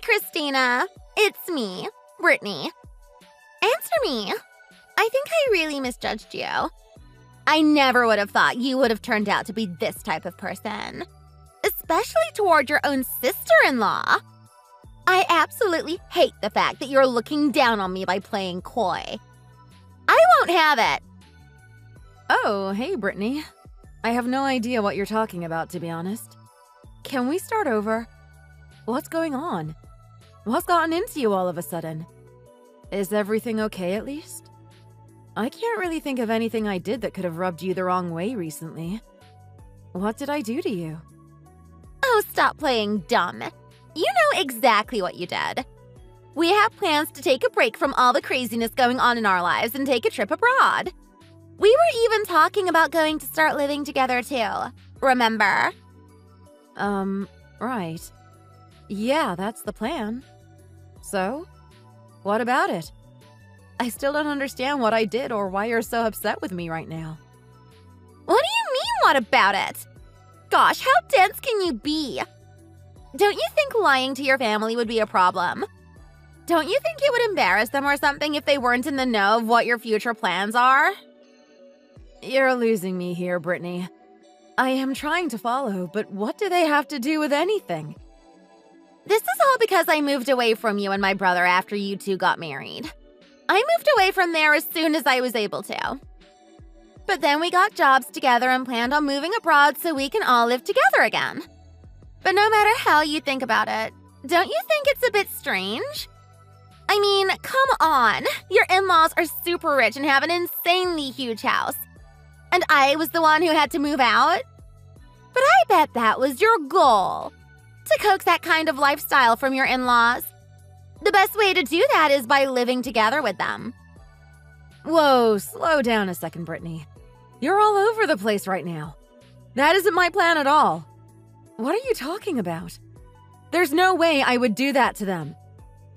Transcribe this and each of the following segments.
Christina. It's me, Brittany. Answer me. I think I really misjudged you. I never would have thought you would have turned out to be this type of person. Especially toward your own sister-in-law. I absolutely hate the fact that you're looking down on me by playing coy. I won't have it. Oh, hey, Brittany. I have no idea what you're talking about, to be honest. Can we start over? What's going on? What's gotten into you all of a sudden? Is everything okay, at least? I can't really think of anything I did that could have rubbed you the wrong way recently. What did I do to you? Oh, stop playing dumb. You know exactly what you did. We have plans to take a break from all the craziness going on in our lives and take a trip abroad. We were even talking about going to start living together too. Remember? Right. Yeah, that's the plan. So, what about it? I still don't understand what I did or why you're so upset with me right now. What do you mean, what about it? Gosh, how dense can you be? Don't you think lying to your family would be a problem? Don't you think it would embarrass them or something if they weren't in the know of what your future plans are? You're losing me here, Brittany. I am trying to follow, but what do they have to do with anything? This is all because I moved away from you and my brother after you two got married. I moved away from there as soon as I was able to. But then we got jobs together and planned on moving abroad so we can all live together again. But no matter how you think about it, don't you think it's a bit strange? I mean, come on. Your in-laws are super rich and have an insanely huge house. And I was the one who had to move out? But I bet that was your goal, to coax that kind of lifestyle from your in-laws. The best way to do that is by living together with them. Whoa, slow down a second, Brittany. You're all over the place right now. That isn't my plan at all. What are you talking about? There's no way I would do that to them.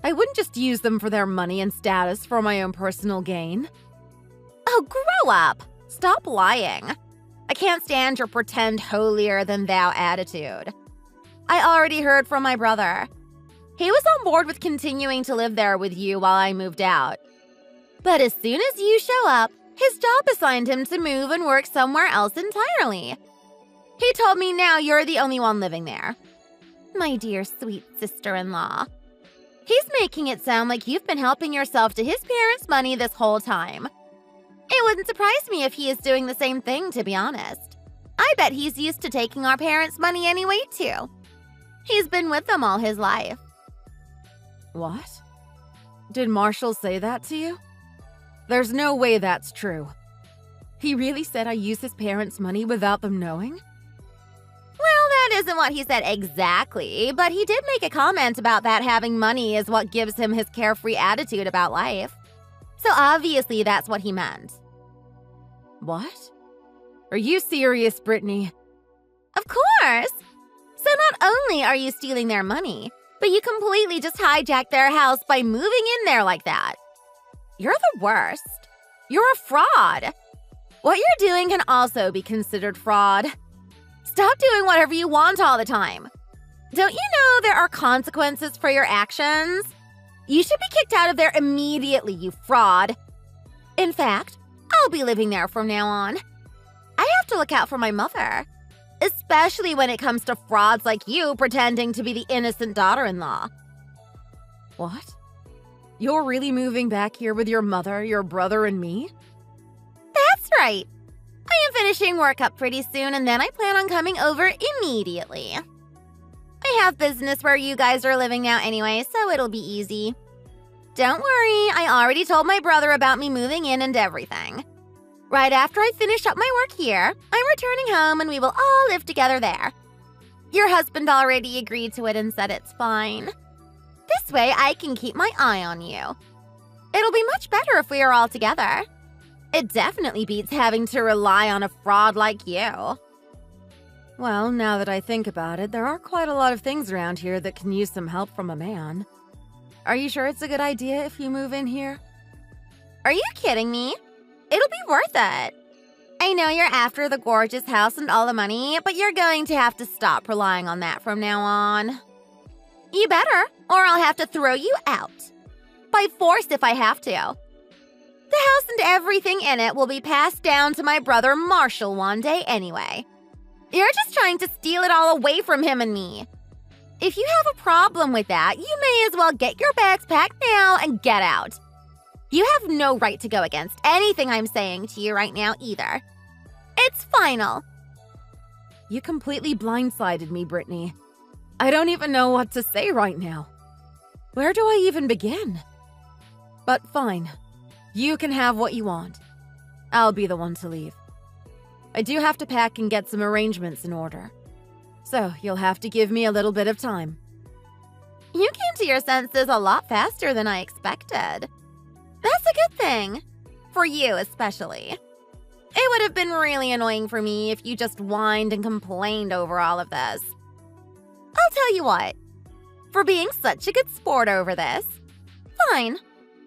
I wouldn't just use them for their money and status for my own personal gain. Oh, grow up. Stop lying. I can't stand your pretend holier-than-thou attitude. I already heard from my brother. He was on board with continuing to live there with you while I moved out. But as soon as you show up, his job assigned him to move and work somewhere else entirely. He told me now you're the only one living there. My dear sweet sister-in-law. He's making it sound like you've been helping yourself to his parents' money this whole time. It wouldn't surprise me if he is doing the same thing, to be honest. I bet he's used to taking our parents' money anyway, too. He's been with them all his life. What? Did Marshall say that to you? There's no way that's true. He really said I use his parents' money without them knowing? Well, that isn't what he said exactly, but he did make a comment about that having money is what gives him his carefree attitude about life. So obviously that's what he meant. What? Are you serious, Brittany? Of course! So not only are you stealing their money, but you completely just hijacked their house by moving in there like that. You're the worst. You're a fraud. What you're doing can also be considered fraud. Stop doing whatever you want all the time. Don't you know there are consequences for your actions? You should be kicked out of there immediately, you fraud. In fact, I'll be living there from now on. I have to look out for my mother, especially when it comes to frauds like you pretending to be the innocent daughter-in-law. What? You're really moving back here with your mother, your brother, and me? That's right. I am finishing work up pretty soon, and then I plan on coming over immediately. I have business where you guys are living now anyway, so it'll be easy. Don't worry, I already told my brother about me moving in and everything. Right after I finish up my work here, I'm returning home and we will all live together there. Your husband already agreed to it and said it's fine. This way I can keep my eye on you. It'll be much better if we are all together. It definitely beats having to rely on a fraud like you. Well, now that I think about it, there are quite a lot of things around here that can use some help from a man. Are you sure it's a good idea if you move in here? Are you kidding me? It'll be worth it. I know you're after the gorgeous house and all the money, but you're going to have to stop relying on that from now on. You better, or I'll have to throw you out. By force if I have to. The house and everything in it will be passed down to my brother Marshall one day anyway. You're just trying to steal it all away from him and me. If you have a problem with that, you may as well get your bags packed now and get out. You have no right to go against anything I'm saying to you right now either. It's final. You completely blindsided me, Brittany. I don't even know what to say right now. Where do I even begin? But fine. You can have what you want. I'll be the one to leave. I do have to pack and get some arrangements in order. So you'll have to give me a little bit of time. You came to your senses a lot faster than I expected. That's a good thing. For you, especially. It would have been really annoying for me if you just whined and complained over all of this. I'll tell you what. For being such a good sport over this, fine.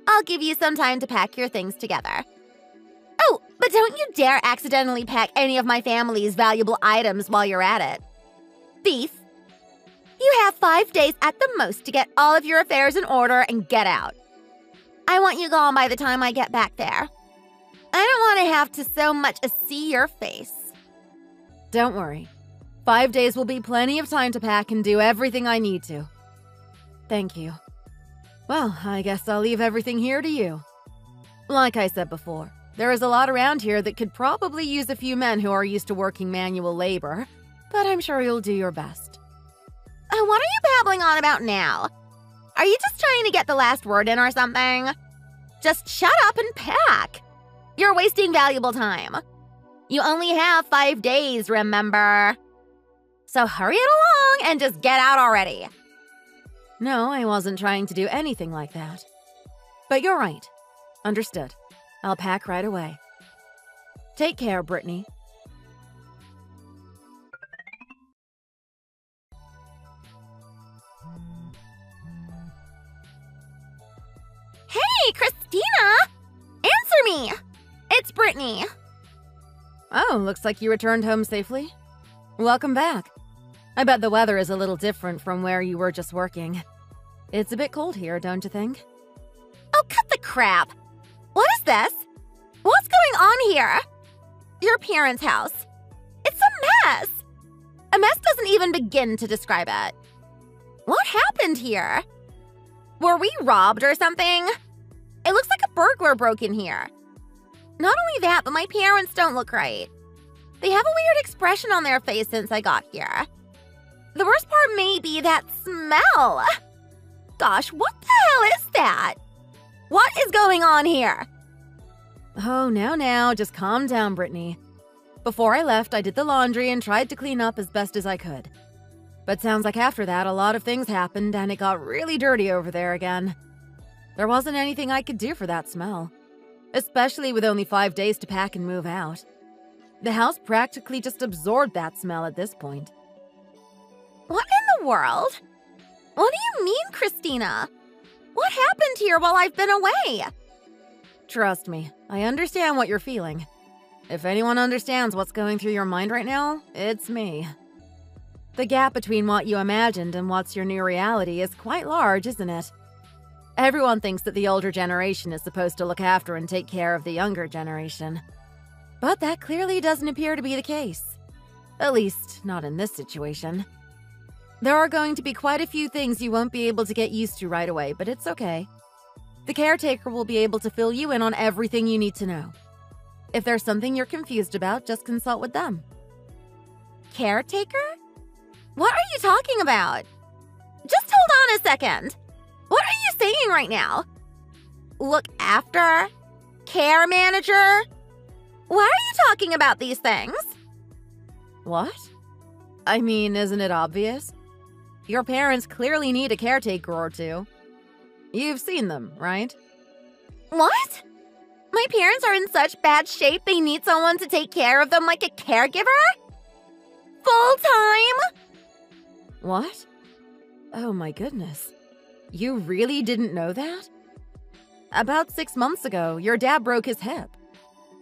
I'll give you some time to pack your things together. Oh, but don't you dare accidentally pack any of my family's valuable items while you're at it. Thief. You have 5 days at the most to get all of your affairs in order and get out. I want you gone by the time I get back there. I don't want to have to so much as see your face. Don't worry. 5 days will be plenty of time to pack and do everything I need to. Thank you. Well, I guess I'll leave everything here to you. Like I said before, there is a lot around here that could probably use a few men who are used to working manual labor, but I'm sure you'll do your best. What are you babbling on about now? Are you just trying to get the last word in or something? Just shut up and pack. You're wasting valuable time. You only have 5 days, remember? So hurry it along and just get out already. No, I wasn't trying to do anything like that. But you're right. Understood. I'll pack right away. Take care, Brittany. Hey, Christina! Answer me! It's Brittany. Oh, looks like you returned home safely. Welcome back. I bet the weather is a little different from where you were just working. It's a bit cold here, don't you think? Oh, cut the crap! What is this? What's going on here? Your parents' house. It's a mess! A mess doesn't even begin to describe it. What happened here? Were we robbed or something? It looks like a burglar broke in here. Not only that, but my parents don't look right. They have a weird expression on their face since I got here. The worst part may be that smell. Gosh, what the hell is that? What is going on here? Oh, now, just calm down, Brittany. Before I left, I did the laundry and tried to clean up as best as I could. But sounds like after that, a lot of things happened and it got really dirty over there again. There wasn't anything I could do for that smell, especially with only 5 days to pack and move out. The house practically just absorbed that smell at this point. What in the world? What do you mean, Christina? What happened here while I've been away? Trust me, I understand what you're feeling. If anyone understands what's going through your mind right now, it's me. The gap between what you imagined and what's your new reality is quite large, isn't it? Everyone thinks that the older generation is supposed to look after and take care of the younger generation. But that clearly doesn't appear to be the case. At least, not in this situation. There are going to be quite a few things you won't be able to get used to right away, but it's okay. The caretaker will be able to fill you in on everything you need to know. If there's something you're confused about, just consult with them. Caretaker? What are you talking about? Just hold on a second. What are you saying right now? Look after? Care manager? Why are you talking about these things? What? I mean, isn't it obvious? Your parents clearly need a caretaker or two. You've seen them, right? What? My parents are in such bad shape they need someone to take care of them like a caregiver? Full time? What? Oh my goodness. You really didn't know that? About 6 months ago, your dad broke his hip.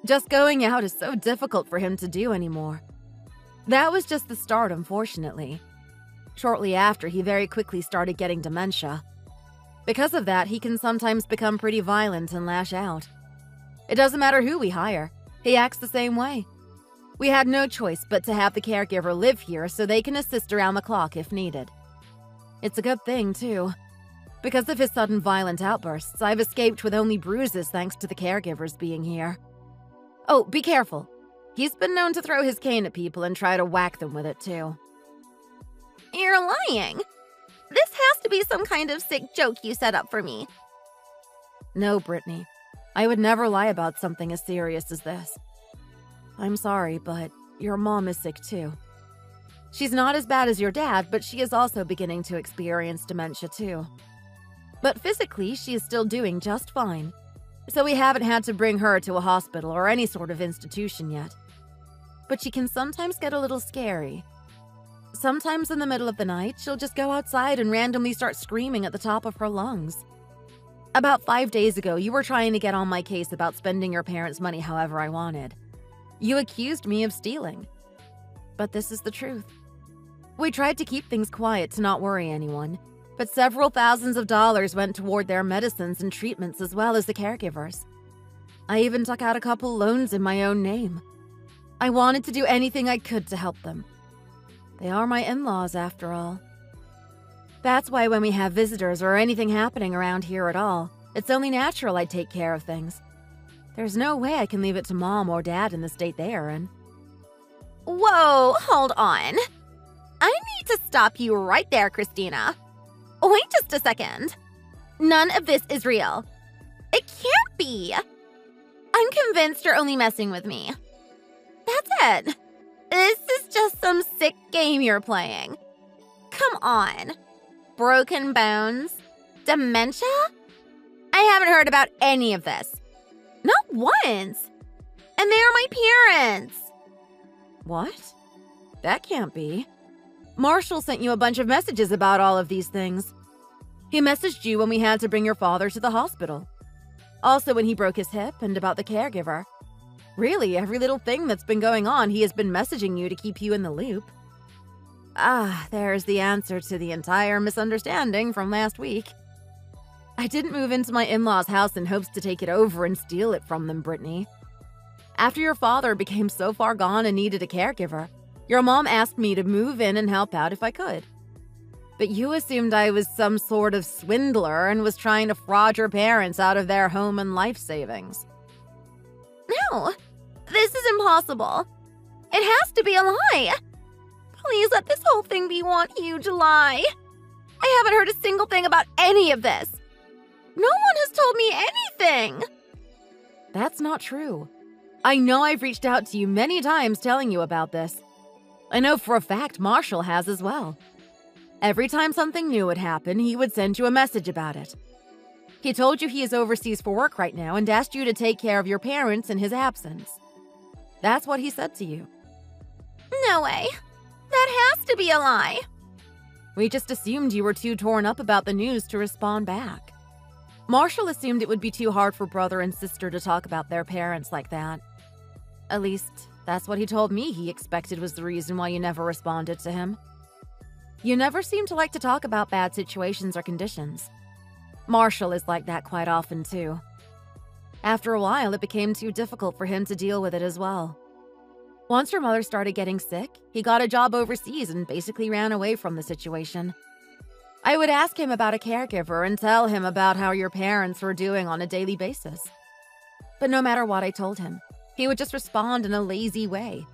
Just going out is so difficult for him to do anymore. That was just the start, unfortunately. Shortly after, he very quickly started getting dementia, Because of that, he can sometimes become pretty violent and lash out. It doesn't matter who we hire, he acts the same way. We had no choice but to have the caregiver live here so they can assist around the clock if needed. It's a good thing, too. Because of his sudden violent outbursts, I've escaped with only bruises thanks to the caregivers being here. Oh, be careful. He's been known to throw his cane at people and try to whack them with it, too. You're lying. This has to be some kind of sick joke you set up for me. No, Brittany. I would never lie about something as serious as this. I'm sorry, but your mom is sick, too. She's not as bad as your dad, but she is also beginning to experience dementia, too. But physically, she is still doing just fine. So we haven't had to bring her to a hospital or any sort of institution yet. But she can sometimes get a little scary. Sometimes in the middle of the night, she'll just go outside and randomly start screaming at the top of her lungs. About 5 days ago, you were trying to get on my case about spending your parents' money however I wanted. You accused me of stealing. But this is the truth. We tried to keep things quiet to not worry anyone, but several thousands of dollars went toward their medicines and treatments as well as the caregivers. I even took out a couple loans in my own name. I wanted to do anything I could to help them. They are my in-laws, after all. That's why when we have visitors or anything happening around here at all, it's only natural I take care of things. There's no way I can leave it to Mom or Dad in the state they are in. Whoa, hold on. I need to stop you right there, Christina. Wait just a second. None of this is real. It can't be. I'm convinced you're only messing with me. That's it. This is just some sick game you're playing. Come on. Broken bones? Dementia? I haven't heard about any of this. Not once. And they are my parents. What? That can't be. Marshall sent you a bunch of messages about all of these things. He messaged you when we had to bring your father to the hospital. Also when he broke his hip and about the caregiver. Really, every little thing that's been going on, he has been messaging you to keep you in the loop. Ah, there's the answer to the entire misunderstanding from last week. I didn't move into my in-laws' house in hopes to take it over and steal it from them, Brittany. After your father became so far gone and needed a caregiver, your mom asked me to move in and help out if I could. But you assumed I was some sort of swindler and was trying to fraud your parents out of their home and life savings. No, this is impossible. It has to be a lie. Please let this whole thing be one huge lie. I haven't heard a single thing about any of this. No one has told me anything. That's not true. I know I've reached out to you many times telling you about this. I know for a fact Marshall has as well. Every time something new would happen, he would send you a message about it. He told you he is overseas for work right now and asked you to take care of your parents in his absence. That's what he said to you. No way. That has to be a lie. We just assumed you were too torn up about the news to respond back. Marshall assumed it would be too hard for brother and sister to talk about their parents like that. At least, that's what he told me he expected was the reason why you never responded to him. You never seem to like to talk about bad situations or conditions. Marshall is like that quite often, too. After a while, it became too difficult for him to deal with it as well. Once your mother started getting sick, he got a job overseas and basically ran away from the situation. I would ask him about a caregiver and tell him about how your parents were doing on a daily basis. But no matter what I told him, he would just respond in a lazy way,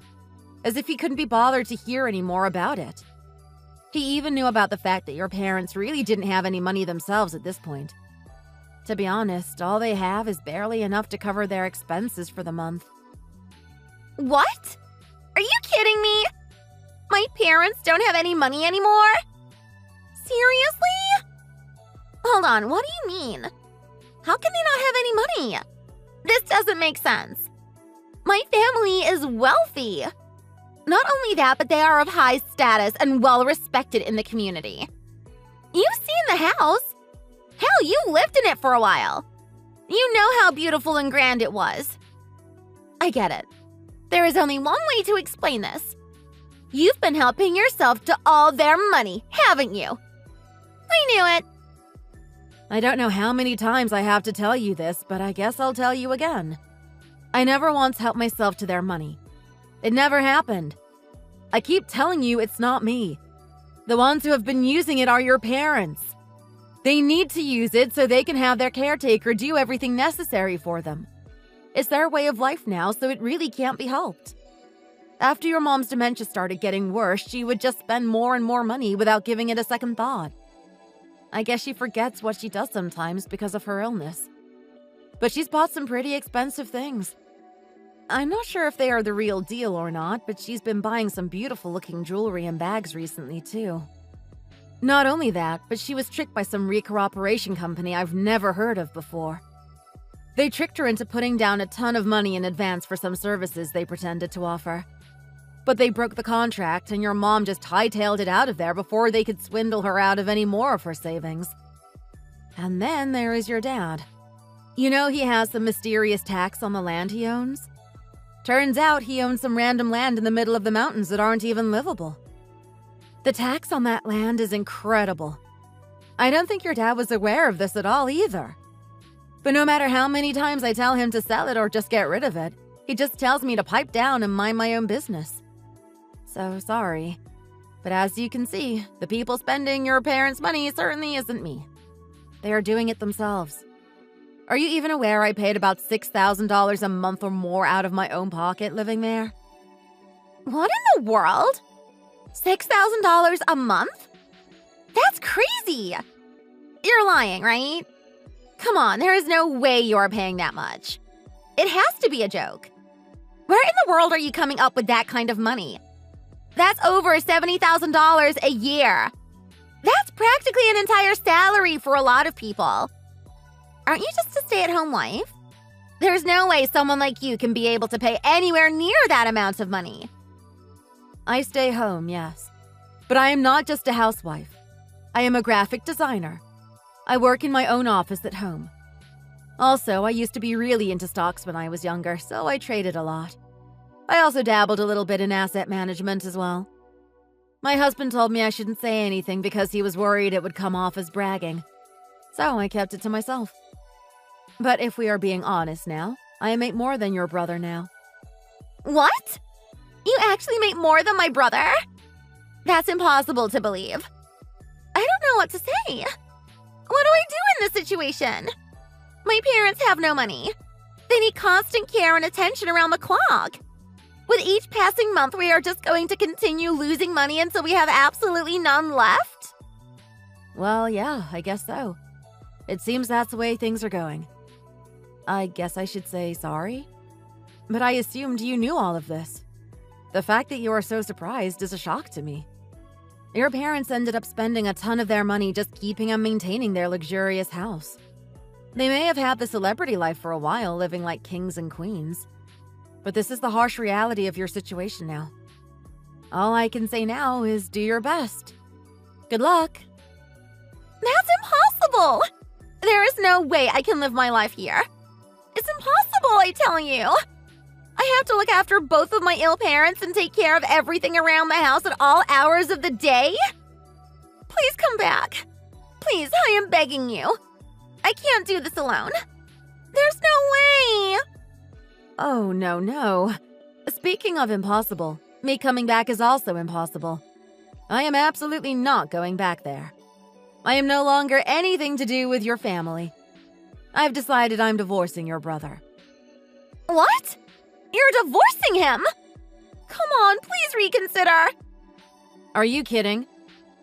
as if he couldn't be bothered to hear any more about it. He even knew about the fact that your parents really didn't have any money themselves at this point. To be honest, all they have is barely enough to cover their expenses for the month. What? Are you kidding me? My parents don't have any money anymore? Seriously? Hold on, what do you mean? How can they not have any money? This doesn't make sense. My family is wealthy. Not only that, but they are of high status and well-respected in the community. You've seen the house. Hell, you lived in it for a while. You know how beautiful and grand it was. I get it. There is only one way to explain this. You've been helping yourself to all their money, haven't you? I knew it. I don't know how many times I have to tell you this, but I guess I'll tell you again. I never once helped myself to their money. It never happened. I keep telling you it's not me. The ones who have been using it are your parents. They need to use it so they can have their caretaker do everything necessary for them. It's their way of life now, so it really can't be helped. After your mom's dementia started getting worse, she would just spend more and more money without giving it a second thought. I guess she forgets what she does sometimes because of her illness. But she's bought some pretty expensive things. I'm not sure if they are the real deal or not, but she's been buying some beautiful-looking jewelry and bags recently, too. Not only that, but she was tricked by some recooperation company I've never heard of before. They tricked her into putting down a ton of money in advance for some services they pretended to offer. But they broke the contract, and your mom just hightailed it out of there before they could swindle her out of any more of her savings. And then there is your dad. You know he has some mysterious tax on the land he owns? Turns out he owns some random land in the middle of the mountains that aren't even livable. The tax on that land is incredible. I don't think your dad was aware of this at all either. But no matter how many times I tell him to sell it or just get rid of it, he just tells me to pipe down and mind my own business. So sorry. But as you can see, the people spending your parents' money certainly isn't me. They are doing it themselves. Are you even aware I paid about $6,000 a month or more out of my own pocket living there? What in the world? $6,000 a month? That's crazy! You're lying, right? Come on, there is no way you're paying that much. It has to be a joke. Where in the world are you coming up with that kind of money? That's over $70,000 a year. That's practically an entire salary for a lot of people. Aren't you just a stay-at-home wife? There's no way someone like you can be able to pay anywhere near that amount of money. I stay home, yes. But I am not just a housewife. I am a graphic designer. I work in my own office at home. Also, I used to be really into stocks when I was younger, so I traded a lot. I also dabbled a little bit in asset management as well. My husband told me I shouldn't say anything because he was worried it would come off as bragging. So I kept it to myself. But if we are being honest now, I make more than your brother now. What? You actually make more than my brother? That's impossible to believe. I don't know what to say. What do I do in this situation? My parents have no money. They need constant care and attention around the clock. With each passing month, we are just going to continue losing money until we have absolutely none left? Well, yeah, I guess so. It seems that's the way things are going. I guess I should say sorry? But I assumed you knew all of this. The fact that you are so surprised is a shock to me. Your parents ended up spending a ton of their money just keeping and maintaining their luxurious house. They may have had the celebrity life for a while, living like kings and queens. But this is the harsh reality of your situation now. All I can say now is do your best. Good luck. That's impossible! There is no way I can live my life here. It's impossible, I tell you. I have to look after both of my ill parents and take care of everything around the house at all hours of the day. Please come back. Please, I am begging you. I can't do this alone. There's no way. Oh, no. Speaking of impossible, me coming back is also impossible. I am absolutely not going back there. I am no longer anything to do with your family. I've decided I'm divorcing your brother. What? You're divorcing him? Come on, please reconsider. Are you kidding?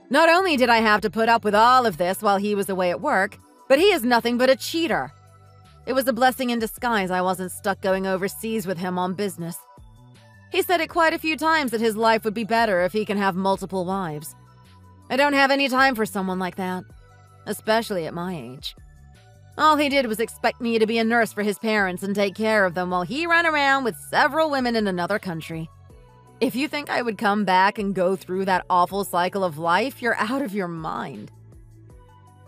Not only did I have to put up with all of this while he was away at work, but he is nothing but a cheater. It was a blessing in disguise I wasn't stuck going overseas with him on business. He said it quite a few times that his life would be better if he can have multiple wives. I don't have any time for someone like that, especially at my age. All he did was expect me to be a nurse for his parents and take care of them while he ran around with several women in another country. If you think I would come back and go through that awful cycle of life, you're out of your mind.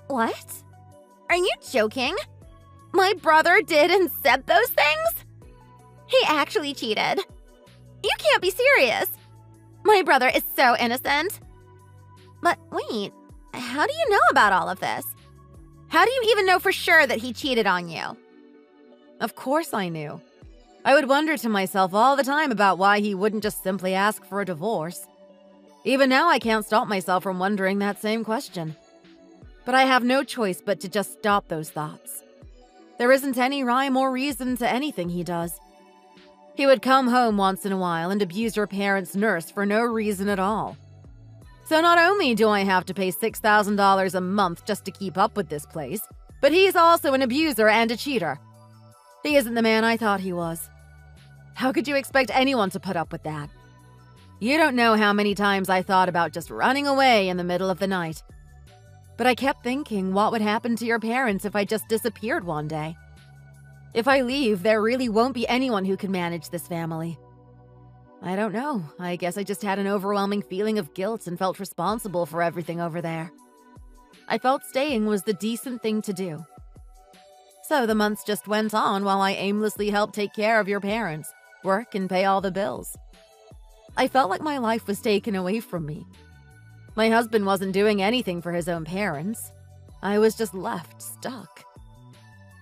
What? Are you joking? My brother did and said those things? He actually cheated. You can't be serious. My brother is so innocent. But wait, how do you know about all of this? How do you even know for sure that he cheated on you? Of course I knew. I would wonder to myself all the time about why he wouldn't just simply ask for a divorce. Even now, I can't stop myself from wondering that same question. But I have no choice but to just stop those thoughts. There isn't any rhyme or reason to anything he does. He would come home once in a while and abuse your parents' nurse for no reason at all. So not only do I have to pay $6,000 a month just to keep up with this place, but he's also an abuser and a cheater. He isn't the man I thought he was. How could you expect anyone to put up with that? You don't know how many times I thought about just running away in the middle of the night. But I kept thinking, what would happen to your parents if I just disappeared one day? If I leave, there really won't be anyone who can manage this family. I don't know. I guess I just had an overwhelming feeling of guilt and felt responsible for everything over there. I felt staying was the decent thing to do. So the months just went on while I aimlessly helped take care of your parents, work, and pay all the bills. I felt like my life was taken away from me. My husband wasn't doing anything for his own parents. I was just left stuck.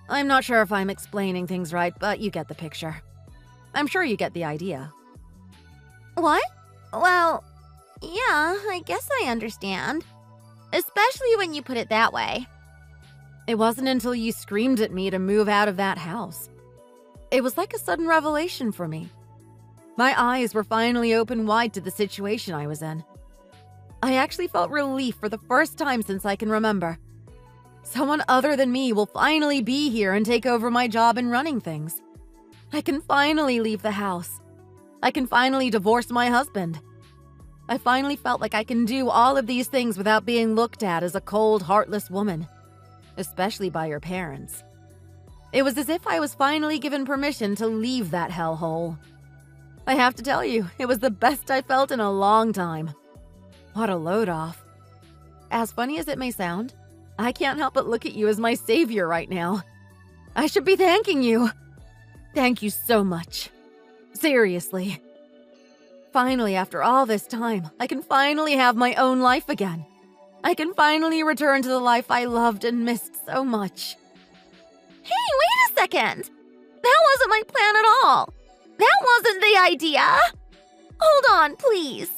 I'm not sure if I'm explaining things right, but you get the picture. I'm sure you get the idea. What? Well, yeah, I guess I understand. Especially when you put it that way. It wasn't until you screamed at me to move out of that house. It was like a sudden revelation for me. My eyes were finally open wide to the situation I was in. I actually felt relief for the first time since I can remember. Someone other than me will finally be here and take over my job in running things. I can finally leave the house. I can finally divorce my husband. I finally felt like I can do all of these things without being looked at as a cold, heartless woman, especially by your parents. It was as if I was finally given permission to leave that hellhole. I have to tell you, it was the best I felt in a long time. What a load off. As funny as it may sound, I can't help but look at you as my savior right now. I should be thanking you. Thank you so much. Seriously. Finally, after all this time, I can finally have my own life again. I can finally return to the life I loved and missed so much. Hey, wait a second! That wasn't my plan at all! That wasn't the idea! Hold on, please.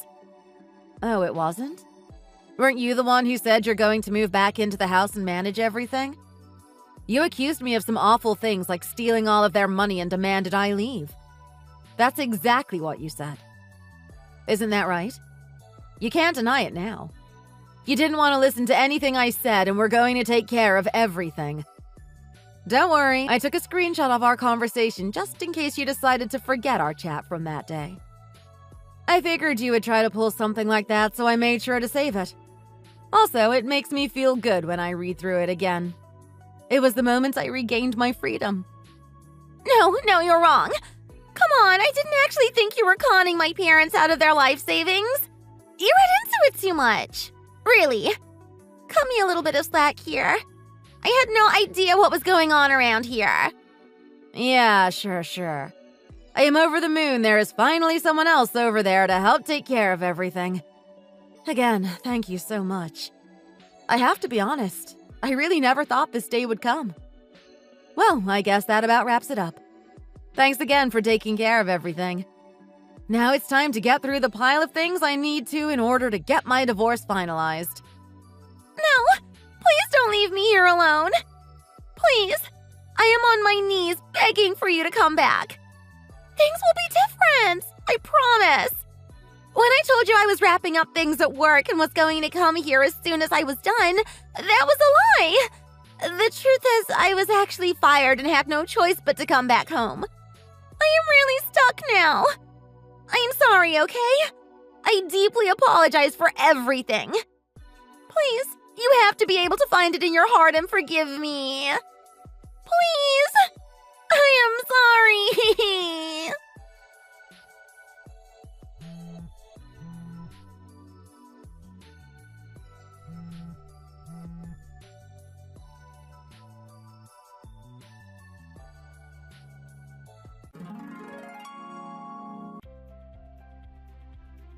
Oh, it wasn't? Weren't you the one who said you're going to move back into the house and manage everything? You accused me of some awful things like stealing all of their money and demanded I leave. That's exactly what you said. Isn't that right? You can't deny it now. You didn't want to listen to anything I said and we're going to take care of everything. Don't worry, I took a screenshot of our conversation just in case you decided to forget our chat from that day. I figured you would try to pull something like that, so I made sure to save it. Also, it makes me feel good when I read through it again. It was the moment I regained my freedom. No, you're wrong. Come on, I didn't actually think you were conning my parents out of their life savings. You read into it too much. Really. Cut me a little bit of slack here. I had no idea what was going on around here. Yeah, sure. I am over the moon there is finally someone else over there to help take care of everything. Again, thank you so much. I have to be honest, I really never thought this day would come. Well, I guess that about wraps it up. Thanks again for taking care of everything. Now it's time to get through the pile of things I need to in order to get my divorce finalized. No! Please don't leave me here alone! Please! I am on my knees begging for you to come back. Things will be different! I promise! When I told you I was wrapping up things at work and was going to come here as soon as I was done, that was a lie! The truth is, I was actually fired and had no choice but to come back home. I am really stuck now. I'm sorry, okay? I deeply apologize for everything. Please, you have to be able to find it in your heart and forgive me. Please! I am sorry!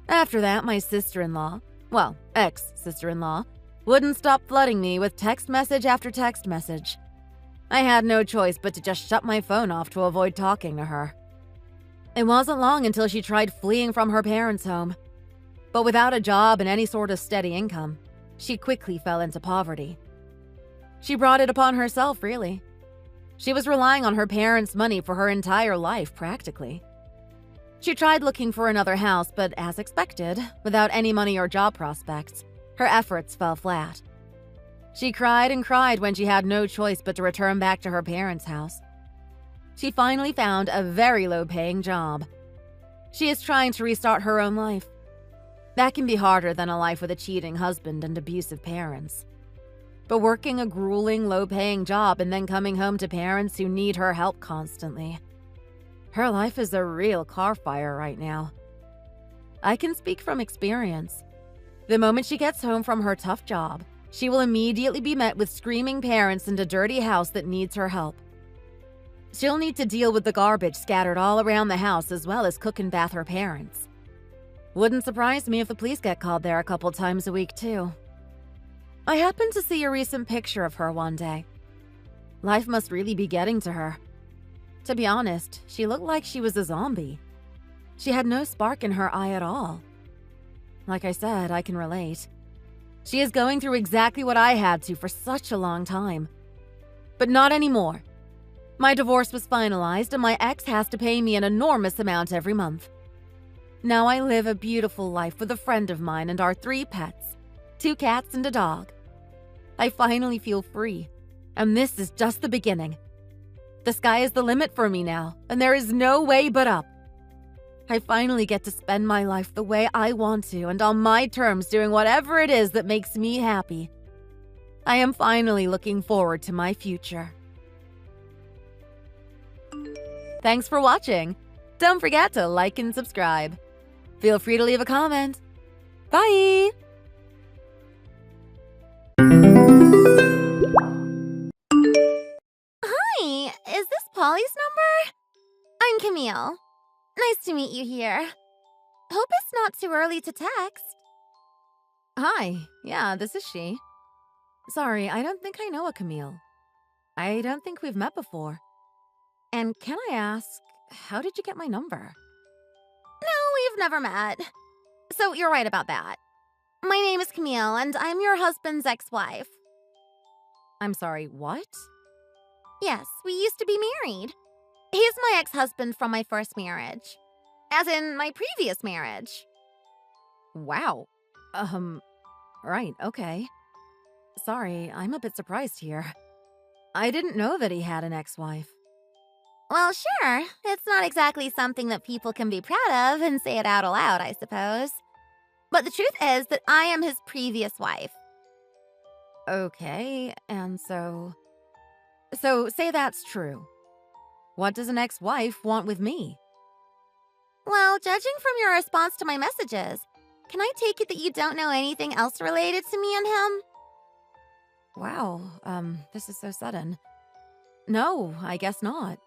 After that, my sister-in-law, well, ex-sister-in-law, Wouldn't stop flooding me with text message after text message. I had no choice but to just shut my phone off to avoid talking to her. It wasn't long until she tried fleeing from her parents' home. But without a job and any sort of steady income, she quickly fell into poverty. She brought it upon herself, really. She was relying on her parents' money for her entire life, practically. She tried looking for another house, but as expected, without any money or job prospects, her efforts fell flat. She cried and cried when she had no choice but to return back to her parents' house. She finally found a very low-paying job. She is trying to restart her own life. That can be harder than a life with a cheating husband and abusive parents. But working a grueling, low-paying job and then coming home to parents who need her help constantly. Her life is a real car fire right now. I can speak from experience. The moment she gets home from her tough job, she will immediately be met with screaming parents and a dirty house that needs her help. She'll need to deal with the garbage scattered all around the house as well as cook and bath her parents. Wouldn't surprise me if the police get called there a couple times a week, too. I happened to see a recent picture of her one day. Life must really be getting to her. To be honest, she looked like she was a zombie. She had no spark in her eye at all. Like I said, I can relate. She is going through exactly what I had to for such a long time. But not anymore. My divorce was finalized and my ex has to pay me an enormous amount every month. Now I live a beautiful life with a friend of mine and our 3 pets, 2 cats and a dog. I finally feel free, and this is just the beginning. The sky is the limit for me now, and there is no way but up. I finally get to spend my life the way I want to and on my terms, doing whatever it is that makes me happy. I am finally looking forward to my future. Thanks for watching. Don't forget to like and subscribe. Feel free to leave a comment. Bye! Hi, is this Polly's number? I'm Camille. Nice to meet you here. Hope it's not too early to text. Hi, yeah, this is she. Sorry, I don't think I know a Camille. I don't think we've met before. And can I ask, how did you get my number? No, we've never met. So you're right about that. My name is Camille, and I'm your husband's ex-wife. I'm sorry, what? Yes, we used to be married. He's my ex-husband from my first marriage. As in, my previous marriage. Wow. Right, okay. Sorry, I'm a bit surprised here. I didn't know that he had an ex-wife. Well, sure. It's not exactly something that people can be proud of and say it out aloud, I suppose. But the truth is that I am his previous wife. Okay, and so say that's true. What does an ex-wife want with me? Well, judging from your response to my messages, can I take it that you don't know anything else related to me and him? Wow, this is so sudden. No, I guess not.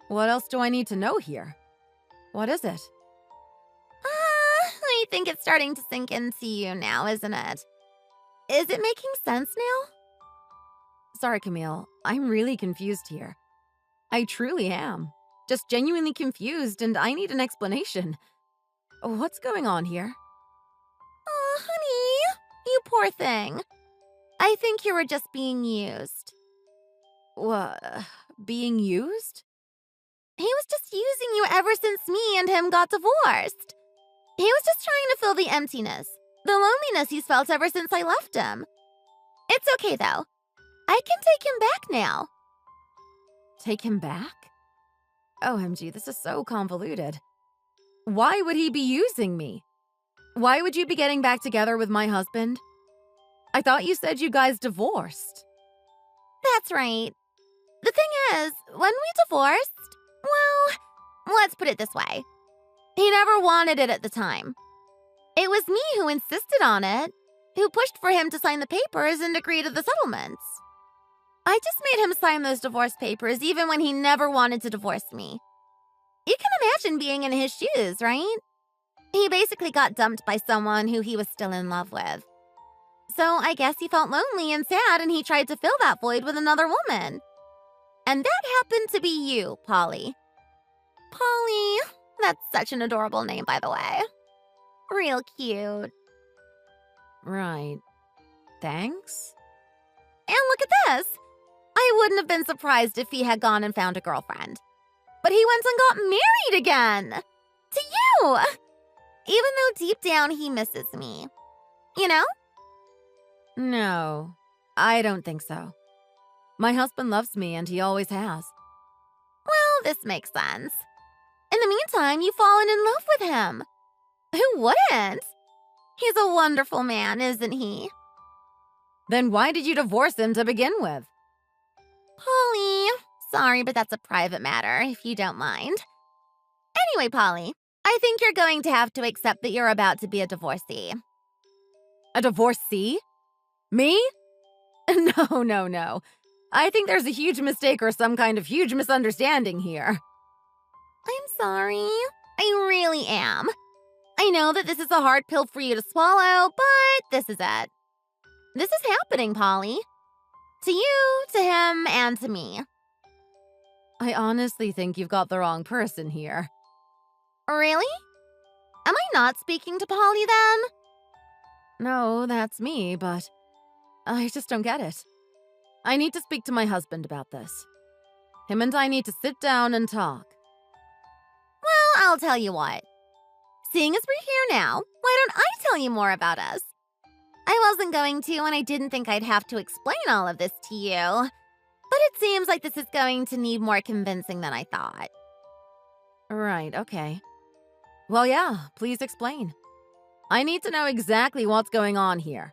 What else do I need to know here? What is it? I think it's starting to sink into you now, isn't it? Is it making sense now? Sorry, Camille. I'm really confused here. I truly am. Just genuinely confused, and I need an explanation. What's going on here? Oh, honey, you poor thing. I think you were just being used. What? Being used? He was just using you ever since me and him got divorced. He was just trying to fill the emptiness, the loneliness he's felt ever since I left him. It's okay, though. I can take him back now. Take him back? OMG, this is so convoluted. Why would he be using me? Why would you be getting back together with my husband? I thought you said you guys divorced. That's right. The thing is, when we divorced, well, let's put it this way. He never wanted it at the time. It was me who insisted on it, who pushed for him to sign the papers and agree to the settlements. I just made him sign those divorce papers even when he never wanted to divorce me. You can imagine being in his shoes, right? He basically got dumped by someone who he was still in love with. So I guess he felt lonely and sad and he tried to fill that void with another woman. And that happened to be you, Polly. Polly, that's such an adorable name, by the way. Real cute. Right. Thanks? And look at this. I wouldn't have been surprised if he had gone and found a girlfriend. But he went and got married again. To you. Even though deep down he misses me. You know? No, I don't think so. My husband loves me and he always has. Well, this makes sense. In the meantime, you've fallen in love with him. Who wouldn't? He's a wonderful man, isn't he? Then why did you divorce him to begin with? Polly, sorry, but that's a private matter, if you don't mind. Anyway, Polly, I think you're going to have to accept that you're about to be a divorcee. A divorcee? Me? No. I think there's a huge mistake or some kind of huge misunderstanding here. I'm sorry. I really am. I know that this is a hard pill for you to swallow, but this is it. This is happening, Polly. To you, to him, and to me. I honestly think you've got the wrong person here. Really? Am I not speaking to Polly then? No, that's me, but I just don't get it. I need to speak to my husband about this. Him and I need to sit down and talk. Well, I'll tell you what. Seeing as we're here now, why don't I tell you more about us? I wasn't going to, and I didn't think I'd have to explain all of this to you. But it seems like this is going to need more convincing than I thought. Right, okay. Well, yeah, please explain. I need to know exactly what's going on here.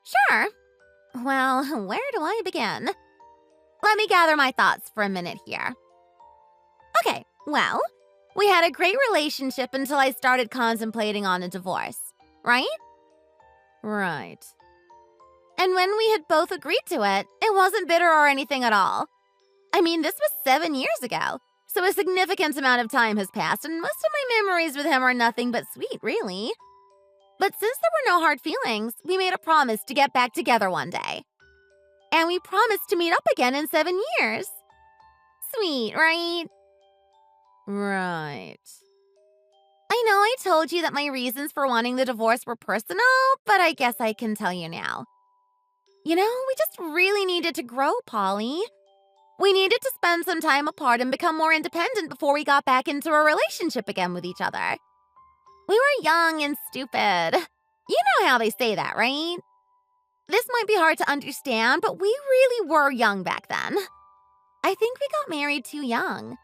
Sure. Well, where do I begin? Let me gather my thoughts for a minute here. Okay, well, we had a great relationship until I started contemplating on a divorce, right? Right. And when we had both agreed to it, it wasn't bitter or anything at all. I mean, this was 7 years ago, so a significant amount of time has passed, and most of my memories with him are nothing but sweet, really. But since there were no hard feelings, we made a promise to get back together one day. And we promised to meet up again in 7 years. Sweet, right? Right. I know I told you that my reasons for wanting the divorce were personal, but I guess I can tell you now. You know, we just really needed to grow, Polly. We needed to spend some time apart and become more independent before we got back into a relationship again with each other. We were young and stupid. You know how they say that, right? This might be hard to understand, but we really were young back then. I think we got married too young.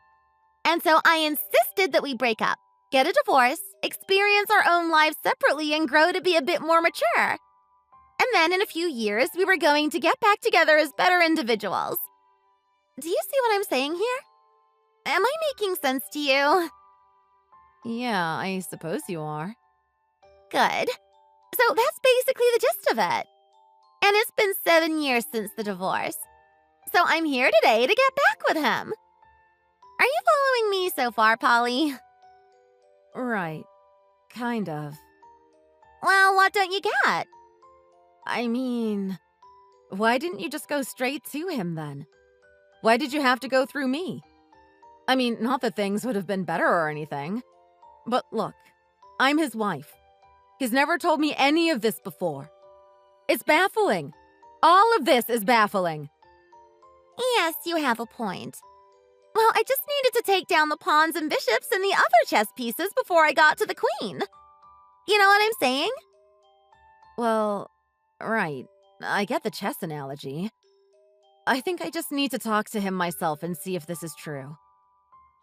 And so I insisted that we break up, get a divorce, experience our own lives separately, and grow to be a bit more mature. And then in a few years, we were going to get back together as better individuals. Do you see what I'm saying here? Am I making sense to you? Yeah, I suppose you are. Good. So that's basically the gist of it. And it's been 7 years since the divorce. So I'm here today to get back with him. Are you following me so far, Polly? Right. Kind of. Well, what don't you get? I mean, why didn't you just go straight to him then? Why did you have to go through me? I mean, not that things would have been better or anything. But look, I'm his wife. He's never told me any of this before. It's baffling. All of this is baffling. Yes, you have a point. Well, I just needed to take down the pawns and bishops and the other chess pieces before I got to the queen. You know what I'm saying? Well, right. I get the chess analogy. I think I just need to talk to him myself and see if this is true.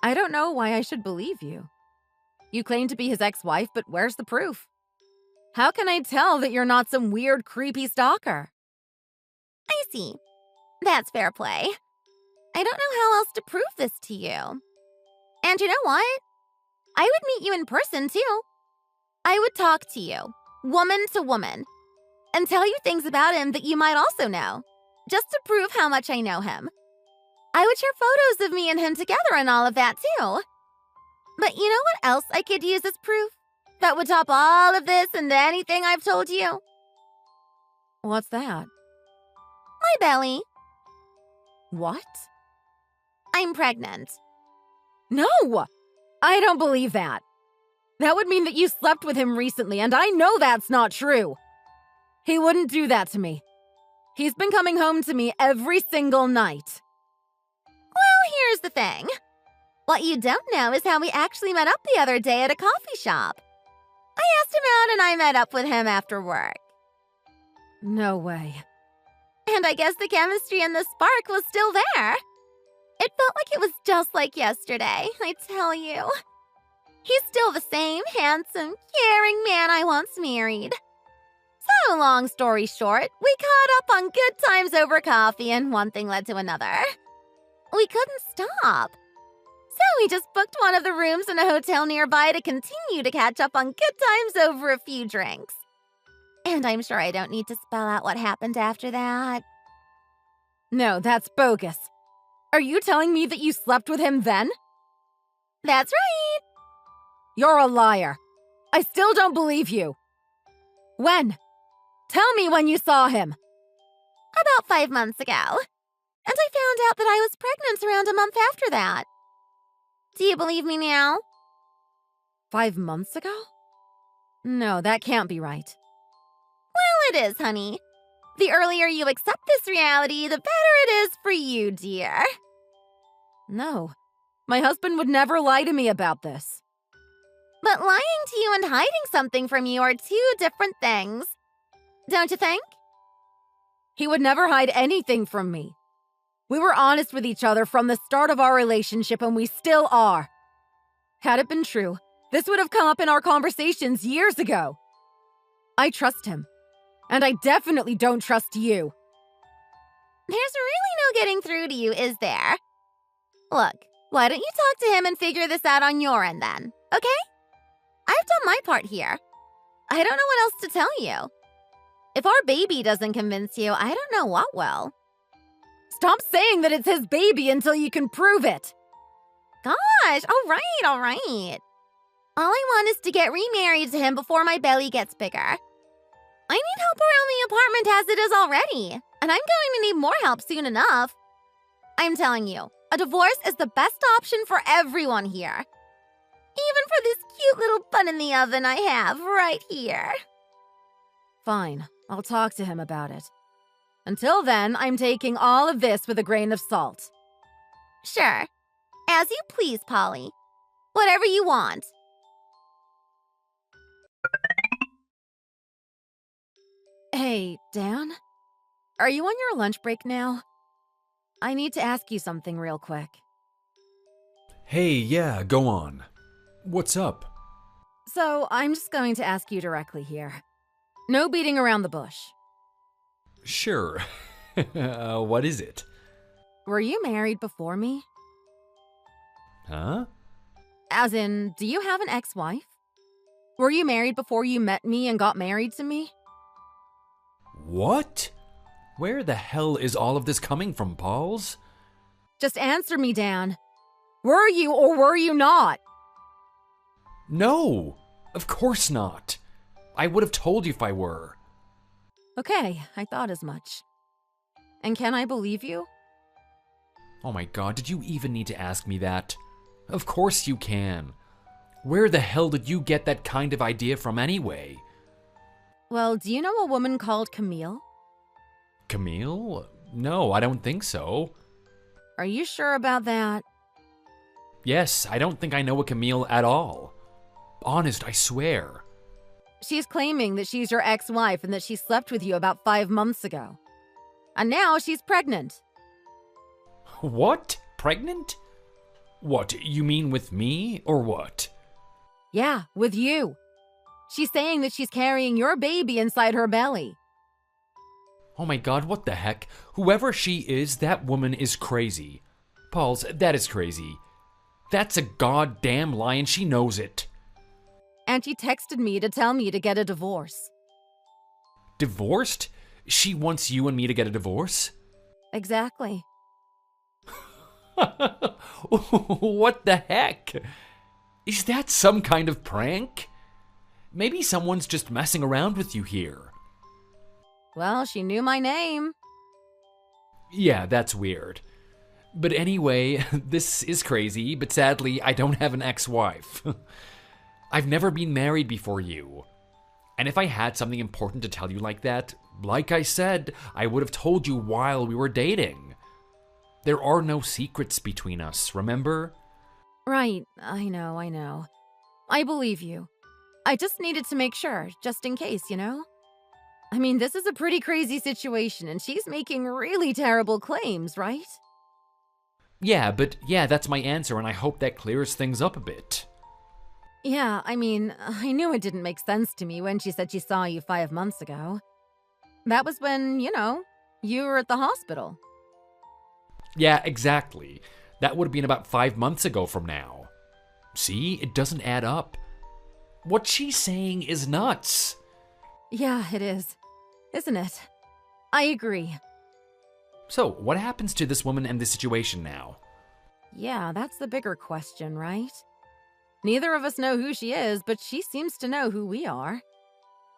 I don't know why I should believe you. You claim to be his ex-wife, but where's the proof? How can I tell that you're not some weird, creepy stalker? I see. That's fair play. I don't know how else to prove this to you. And you know what? I would meet you in person, too. I would talk to you, woman to woman, and tell you things about him that you might also know, just to prove how much I know him. I would share photos of me and him together and all of that, too. But you know what else I could use as proof? That would top all of this and anything I've told you? What's that? My belly. What? I'm pregnant. No! I don't believe that. That would mean that you slept with him recently, and I know that's not true. He wouldn't do that to me. He's been coming home to me every single night. Well, here's the thing. What you don't know is how we actually met up the other day at a coffee shop. I asked him out and I met up with him after work. No way. And I guess the chemistry and the spark was still there. It felt like it was just like yesterday, I tell you. He's still the same handsome, caring man I once married. So, long story short, we caught up on good times over coffee and one thing led to another. We couldn't stop. So we just booked one of the rooms in a hotel nearby to continue to catch up on good times over a few drinks. And I'm sure I don't need to spell out what happened after that. No, that's bogus. Are you telling me that you slept with him then? That's right. You're a liar. I still don't believe you. When? Tell me when you saw him. About 5 months ago. And I found out that I was pregnant around a month after that. Do you believe me now? 5 months ago? No, that can't be right. Well, it is, honey. The earlier you accept this reality, the better it is for you, dear. No, my husband would never lie to me about this. But lying to you and hiding something from you are two different things. Don't you think? He would never hide anything from me. We were honest with each other from the start of our relationship, and we still are. Had it been true, this would have come up in our conversations years ago. I trust him, and I definitely don't trust you. There's really no getting through to you, is there? Look, why don't you talk to him and figure this out on your end then, okay? I've done my part here. I don't know what else to tell you. If our baby doesn't convince you, I don't know what will. Stop saying that it's his baby until you can prove it. Gosh, all right. All I want is to get remarried to him before my belly gets bigger. I need help around the apartment as it is already, and I'm going to need more help soon enough. I'm telling you, a divorce is the best option for everyone here. Even for this cute little bun in the oven I have right here. Fine, I'll talk to him about it. Until then, I'm taking all of this with a grain of salt. Sure. As you please, Polly. Whatever you want. Hey, Dan? Are you on your lunch break now? I need to ask you something real quick. Hey, yeah, go on. What's up? So, I'm just going to ask you directly here. No beating around the bush. Sure. What is it? Were you married before me? Huh? As in, do you have an ex-wife? Were you married before you met me and got married to me? What? Where the hell is all of this coming from, Pauls? Just answer me, Dan. Were you or were you not? No, of course not. I would have told you if I were. Okay, I thought as much. And can I believe you? Oh my god, did you even need to ask me that? Of course you can. Where the hell did you get that kind of idea from anyway? Well, do you know a woman called Camille? Camille? No, I don't think so. Are you sure about that? Yes, I don't think I know a Camille at all. Honest, I swear. She's claiming that she's your ex-wife and that she slept with you about 5 months ago. And now she's pregnant. What? Pregnant? What, you mean with me, or what? Yeah, with you. She's saying that she's carrying your baby inside her belly. Oh my god, what the heck? Whoever she is, that woman is crazy. Pauls, that is crazy. That's a goddamn lie and she knows it. And she texted me to tell me to get a divorce. Divorced? She wants you and me to get a divorce? Exactly. What the heck? Is that some kind of prank? Maybe someone's just messing around with you here. Well, she knew my name. Yeah, that's weird. But anyway, this is crazy, but sadly, I don't have an ex-wife. I've never been married before you. And if I had something important to tell you like that, like I said, I would have told you while we were dating. There are no secrets between us, remember? Right, I know. I believe you. I just needed to make sure, just in case, you know? I mean, this is a pretty crazy situation, and she's making really terrible claims, right? Yeah, that's my answer, and I hope that clears things up a bit. Yeah, I mean, I knew it didn't make sense to me when she said she saw you 5 months ago. That was when, you were at the hospital. Yeah, exactly. That would have been about 5 months ago from now. See, it doesn't add up. What she's saying is nuts. Yeah, it is. Isn't it? I agree. So, what happens to this woman and this situation now? Yeah, that's the bigger question, right? Neither of us know who she is, but she seems to know who we are.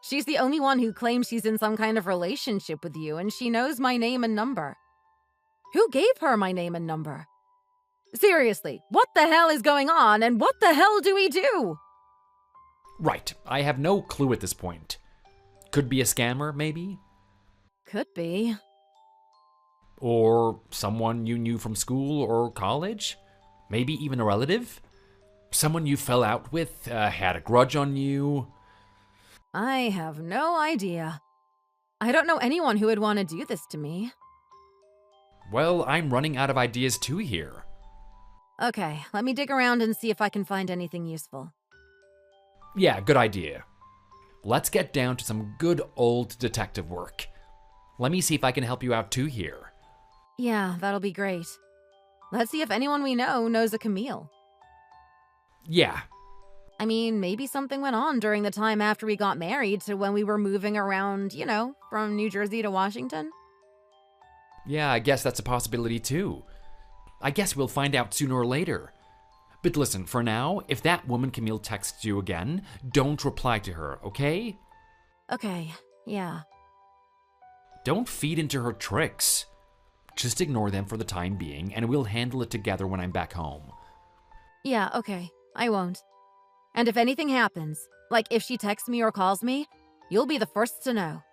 She's the only one who claims she's in some kind of relationship with you, and she knows my name and number. Who gave her my name and number? Seriously, what the hell is going on, and what the hell do we do? Right, I have no clue at this point. Could be a scammer, maybe? Could be. Or someone you knew from school or college? Maybe even a relative? Someone you fell out with, had a grudge on you? I have no idea. I don't know anyone who would want to do this to me. Well, I'm running out of ideas too here. Okay, let me dig around and see if I can find anything useful. Yeah, good idea. Let's get down to some good old detective work. Let me see if I can help you out too here. Yeah, that'll be great. Let's see if anyone we know knows a Camille. Yeah. I mean, maybe something went on during the time after we got married to when we were moving around, from New Jersey to Washington. Yeah, I guess that's a possibility too. I guess we'll find out sooner or later. But listen, for now, if that woman Camille texts you again, don't reply to her, okay? Okay, yeah. Don't feed into her tricks. Just ignore them for the time being, and we'll handle it together when I'm back home. Yeah, okay, I won't. And if anything happens, like if she texts me or calls me, you'll be the first to know.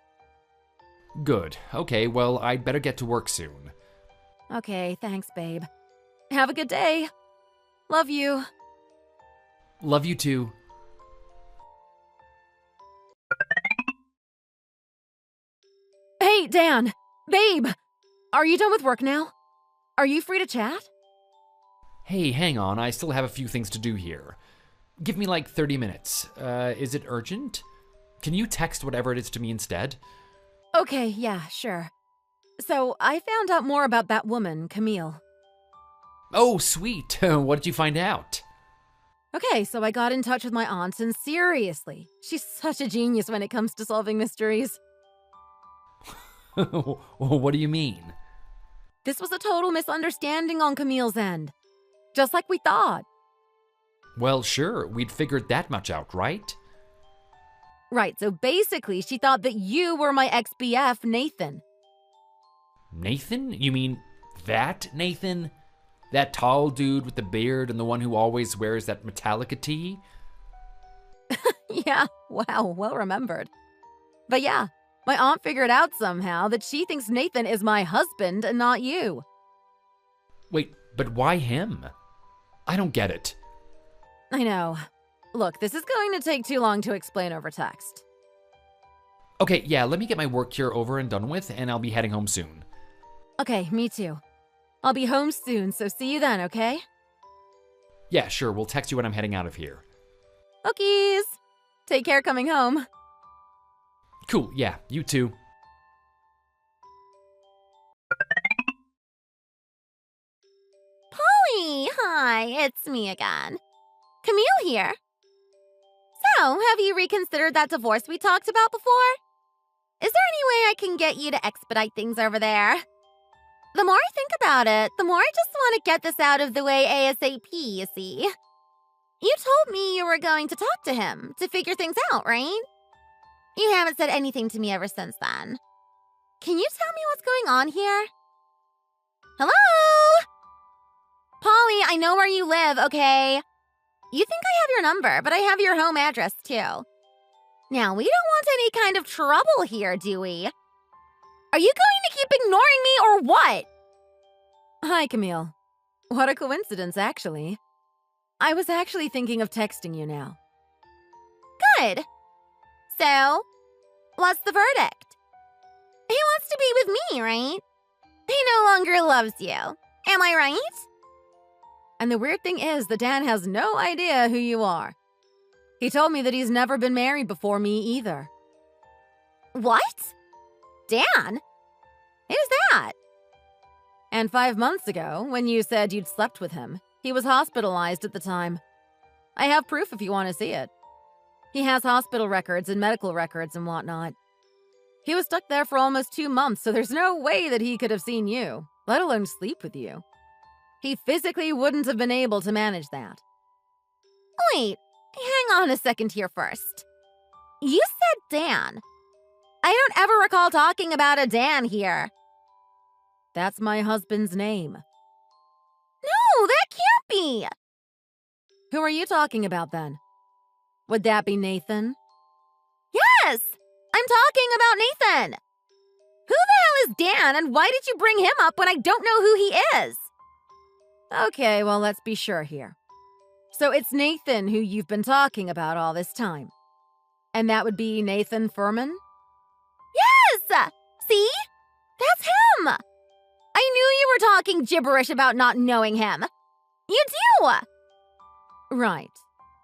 Good. Okay, well, I'd better get to work soon. Okay, thanks, babe. Have a good day. Love you. Love you too. Hey, Dan! Babe! Are you done with work now? Are you free to chat? Hey, hang on, I still have a few things to do here. Give me like 30 minutes. Is it urgent? Can you text whatever it is to me instead? Okay, yeah, sure. So, I found out more about that woman, Camille. Oh, sweet. What did you find out? Okay, so I got in touch with my aunt, and seriously, she's such a genius when it comes to solving mysteries. What do you mean? This was a total misunderstanding on Camille's end. Just like we thought. Well, sure, we'd figured that much out, right? Right, so basically, she thought that you were my ex-BF, Nathan. Nathan? You mean that Nathan? That tall dude with the beard and the one who always wears that Metallica tee? Yeah, wow, well remembered. But yeah, my aunt figured out somehow that she thinks Nathan is my husband and not you. Wait, but why him? I don't get it. I know. Look, this is going to take too long to explain over text. Okay, yeah, let me get my work here over and done with, and I'll be heading home soon. Okay, me too. I'll be home soon, so see you then, okay? Yeah, sure, we'll text you when I'm heading out of here. Okies! Take care coming home. Cool, yeah, you too. Polly, hi, it's me again. Camille here. So, have you reconsidered that divorce we talked about before? Is there any way I can get you to expedite things over there? The more I think about it, the more I just want to get this out of the way ASAP, you see. You told me you were going to talk to him to figure things out, right? You haven't said anything to me ever since then. Can you tell me what's going on here? Hello? Polly, I know where you live, okay? You think I have your number, but I have your home address, too. Now, we don't want any kind of trouble here, do we? Are you going to keep ignoring me or what? Hi, Camille. What a coincidence, actually. I was actually thinking of texting you now. Good. So, what's the verdict? He wants to be with me, right? He no longer loves you. Am I right? And the weird thing is that Dan has no idea who you are. He told me that he's never been married before me either. What? Dan? Who's that? And 5 months ago, when you said you'd slept with him, he was hospitalized at the time. I have proof if you want to see it. He has hospital records and medical records and whatnot. He was stuck there for almost 2 months, so there's no way that he could have seen you, let alone sleep with you. He physically wouldn't have been able to manage that. Wait, hang on a second here first. You said Dan. I don't ever recall talking about a Dan here. That's my husband's name. No, that can't be. Who are you talking about then? Would that be Nathan? Yes, I'm talking about Nathan. Who the hell is Dan, and why did you bring him up when I don't know who he is? Okay, well, let's be sure here. So it's Nathan who you've been talking about all this time. And that would be Nathan Furman? Yes! See? That's him! I knew you were talking gibberish about not knowing him. You do! Right.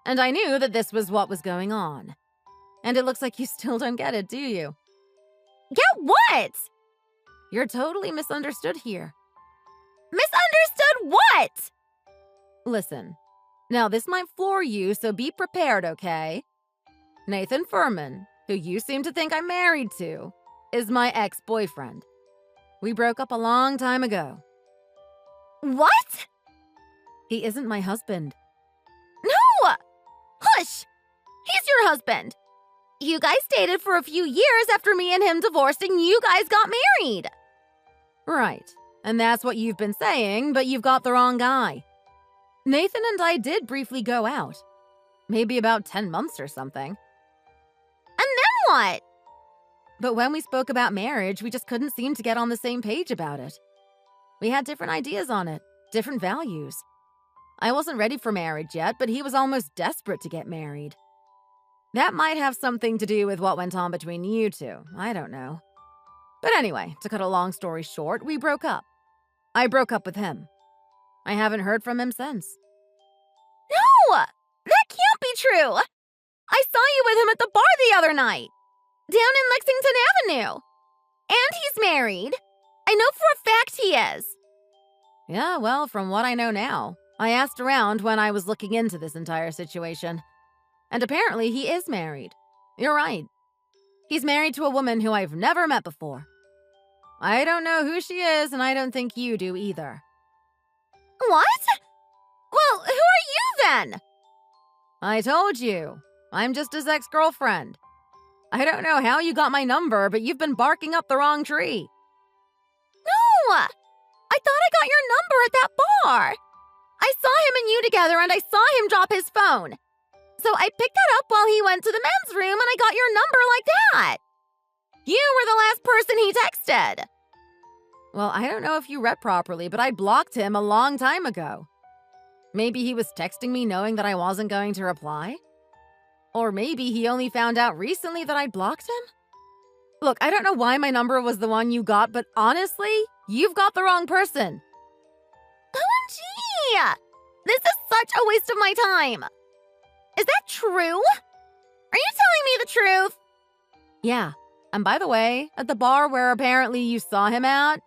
And I knew that this was what was going on. And it looks like you still don't get it, do you? Get what? You're totally misunderstood here. Misunderstood what? Listen, now this might floor you, so be prepared, okay? Nathan Furman, who you seem to think I'm married to, is my ex-boyfriend. We broke up a long time ago. What? He isn't my husband. No! Hush! He's your husband. You guys dated for a few years after me and him divorced, and you guys got married. Right. And that's what you've been saying, but you've got the wrong guy. Nathan and I did briefly go out. Maybe about 10 months or something. And then what? But when we spoke about marriage, we just couldn't seem to get on the same page about it. We had different ideas on it, different values. I wasn't ready for marriage yet, but he was almost desperate to get married. That might have something to do with what went on between you two. I don't know. But anyway, to cut a long story short, we broke up. I broke up with him. I haven't heard from him since. No! That can't be true! I saw you with him at the bar the other night. Down in Lexington Avenue. And he's married. I know for a fact he is. Yeah, well, from what I know now, I asked around when I was looking into this entire situation. And apparently he is married. You're right. He's married to a woman who I've never met before. I don't know who she is, and I don't think you do either. What? Well, who are you then? I told you. I'm just his ex-girlfriend. I don't know how you got my number, but you've been barking up the wrong tree. No! I thought I got your number at that bar. I saw him and you together, and I saw him drop his phone. So I picked that up while he went to the men's room, and I got your number like that. You were the last person he texted. Well, I don't know if you read properly, but I blocked him a long time ago. Maybe he was texting me knowing that I wasn't going to reply? Or maybe he only found out recently that I'd blocked him? Look, I don't know why my number was the one you got, but honestly, you've got the wrong person. OMG! This is such a waste of my time. Is that true? Are you telling me the truth? Yeah. And by the way, at the bar where apparently you saw him at,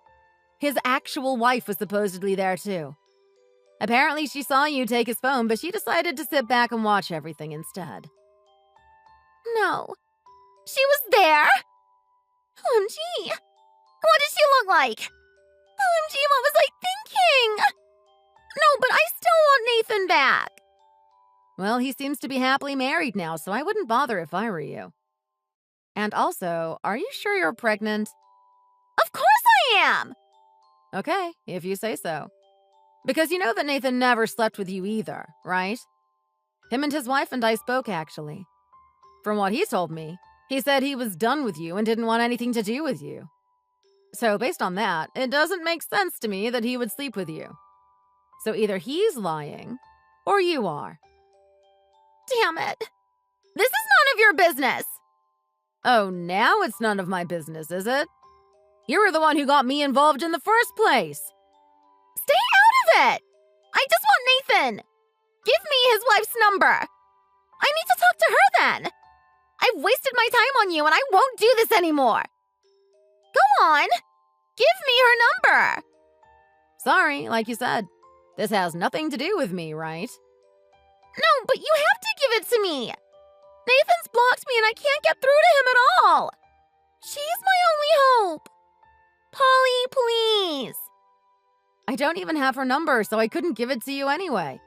his actual wife was supposedly there too. Apparently she saw you take his phone, but she decided to sit back and watch everything instead. No. She was there? OMG. What did she look like? OMG, what was I thinking? No, but I still want Nathan back. Well, he seems to be happily married now, so I wouldn't bother if I were you. And also, are you sure you're pregnant? Of course I am! Okay, if you say so. Because you know that Nathan never slept with you either, right? Him and his wife and I spoke, actually. From what he told me, he said he was done with you and didn't want anything to do with you. So based on that, it doesn't make sense to me that he would sleep with you. So either he's lying, or you are. Damn it. This is none of your business. Oh, now it's none of my business, is it? You were the one who got me involved in the first place. Stay out of it! I just want Nathan! Give me his wife's number! I need to talk to her then! I've wasted my time on you and I won't do this anymore! Go on! Give me her number! Sorry, like you said. This has nothing to do with me, right? No, but you have to give it to me! Nathan's blocked me and I can't get through to him at all! She's my only hope! Polly, please! I don't even have her number, so I couldn't give it to you anyway.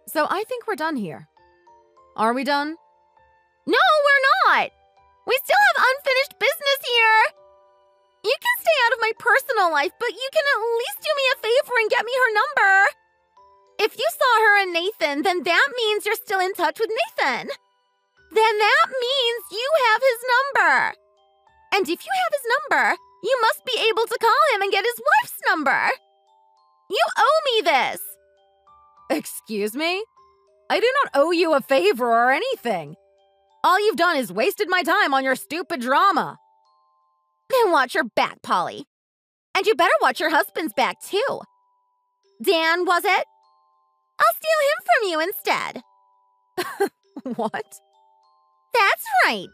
So I think we're done here. Are we done? No, we're not! We still have unfinished business here! You can stay out of my personal life, but you can at least do me a favor and get me her number! If you saw her and Nathan, then that means you're still in touch with Nathan! Then that means you have his number! And if you have his number, you must be able to call him and get his wife's number! You owe me this! Excuse me? I do not owe you a favor or anything. All you've done is wasted my time on your stupid drama. Then watch your back, Polly. And you better watch your husband's back, too. Dan, was it? I'll steal him from you instead. What? That's right.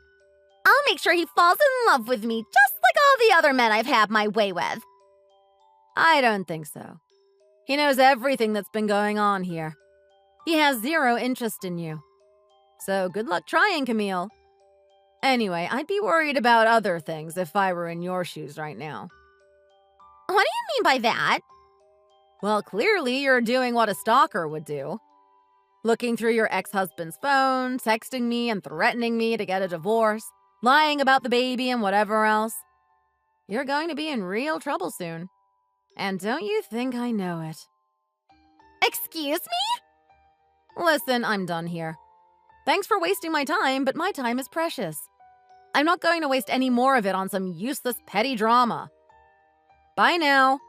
I'll make sure he falls in love with me just like all the other men I've had my way with. I don't think so. He knows everything that's been going on here. He has zero interest in you. So good luck trying, Camille. Anyway, I'd be worried about other things if I were in your shoes right now. What do you mean by that? Well, clearly you're doing what a stalker would do. Looking through your ex-husband's phone, texting me and threatening me to get a divorce, lying about the baby and whatever else. You're going to be in real trouble soon. And don't you think I know it? Excuse me? Listen, I'm done here. Thanks for wasting my time, but my time is precious. I'm not going to waste any more of it on some useless petty drama. Bye now.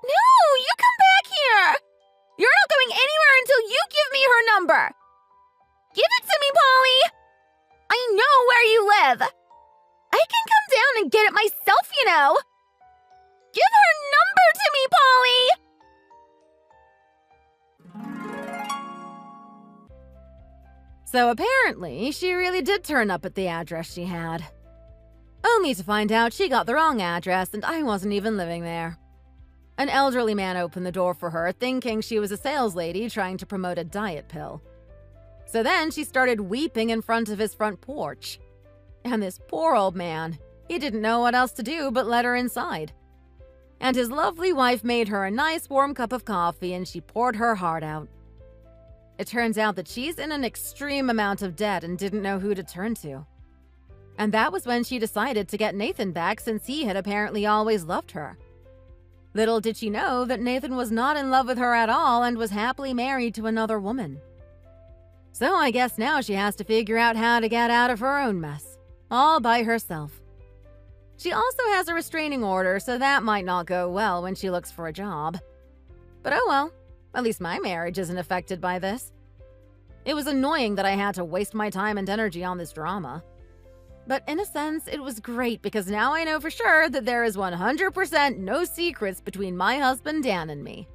No, you come back here! You're not going anywhere until you give me her number! Give it to me, Polly! I know where you live! I can come down and get it myself, you know! Give her number to me, Polly! So apparently, she really did turn up at the address she had. Only to find out she got the wrong address and I wasn't even living there. An elderly man opened the door for her, thinking she was a sales lady trying to promote a diet pill. So then she started weeping in front of his front porch. And this poor old man, he didn't know what else to do but let her inside. And his lovely wife made her a nice warm cup of coffee and she poured her heart out. It turns out that she's in an extreme amount of debt and didn't know who to turn to. And that was when she decided to get Nathan back, since he had apparently always loved her. Little did she know that Nathan was not in love with her at all and was happily married to another woman. So I guess now she has to figure out how to get out of her own mess, all by herself. She also has a restraining order, so that might not go well when she looks for a job. But oh well, at least my marriage isn't affected by this. It was annoying that I had to waste my time and energy on this drama. But in a sense, it was great because now I know for sure that there is 100% no secrets between my husband Dan and me.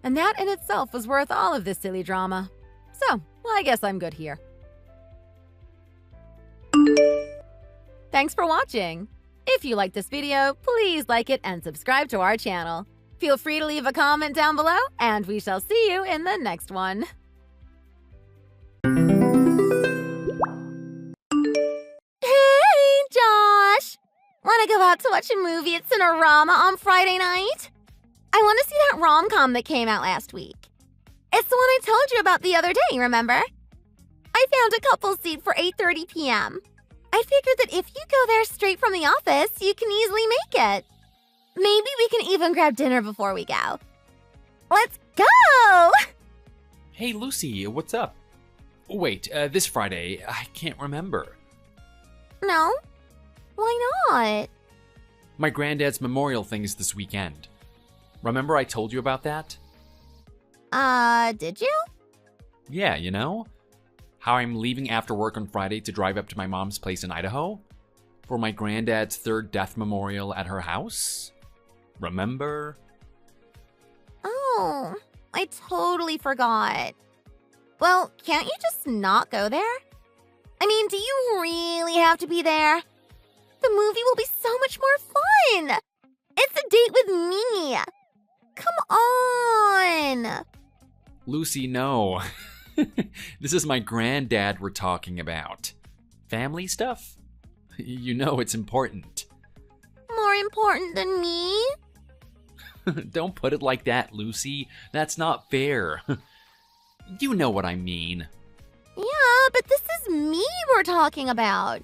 And that in itself was worth all of this silly drama. So, I guess I'm good here. Thanks for watching! If you liked this video, please like it and subscribe to our channel. Feel free to leave a comment down below, and we shall see you in the next one. Hey, Josh! Wanna go out to watch a movie at Cinerama on Friday night? I want to see that rom-com that came out last week. It's the one I told you about the other day, remember? I found a couple seat for 8:30 p.m. I figured that if you go there straight from the office, you can easily make it. Maybe we can even grab dinner before we go. Let's go! Hey, Lucy, what's up? Wait, this Friday, I can't remember. No? Why not? My granddad's memorial thing is this weekend. Remember I told you about that? Did you? Yeah, you know? How I'm leaving after work on Friday to drive up to my mom's place in Idaho? For my granddad's 3rd death memorial at her house? Remember? Oh, I totally forgot. Well, can't you just not go there? I mean, do you really have to be there? The movie will be so much more fun! It's a date with me! Come on! Lucy, no. This is my granddad we're talking about. Family stuff? You know it's important. More important than me? Don't put it like that, Lucy. That's not fair. You know what I mean. Yeah, but this is me we're talking about.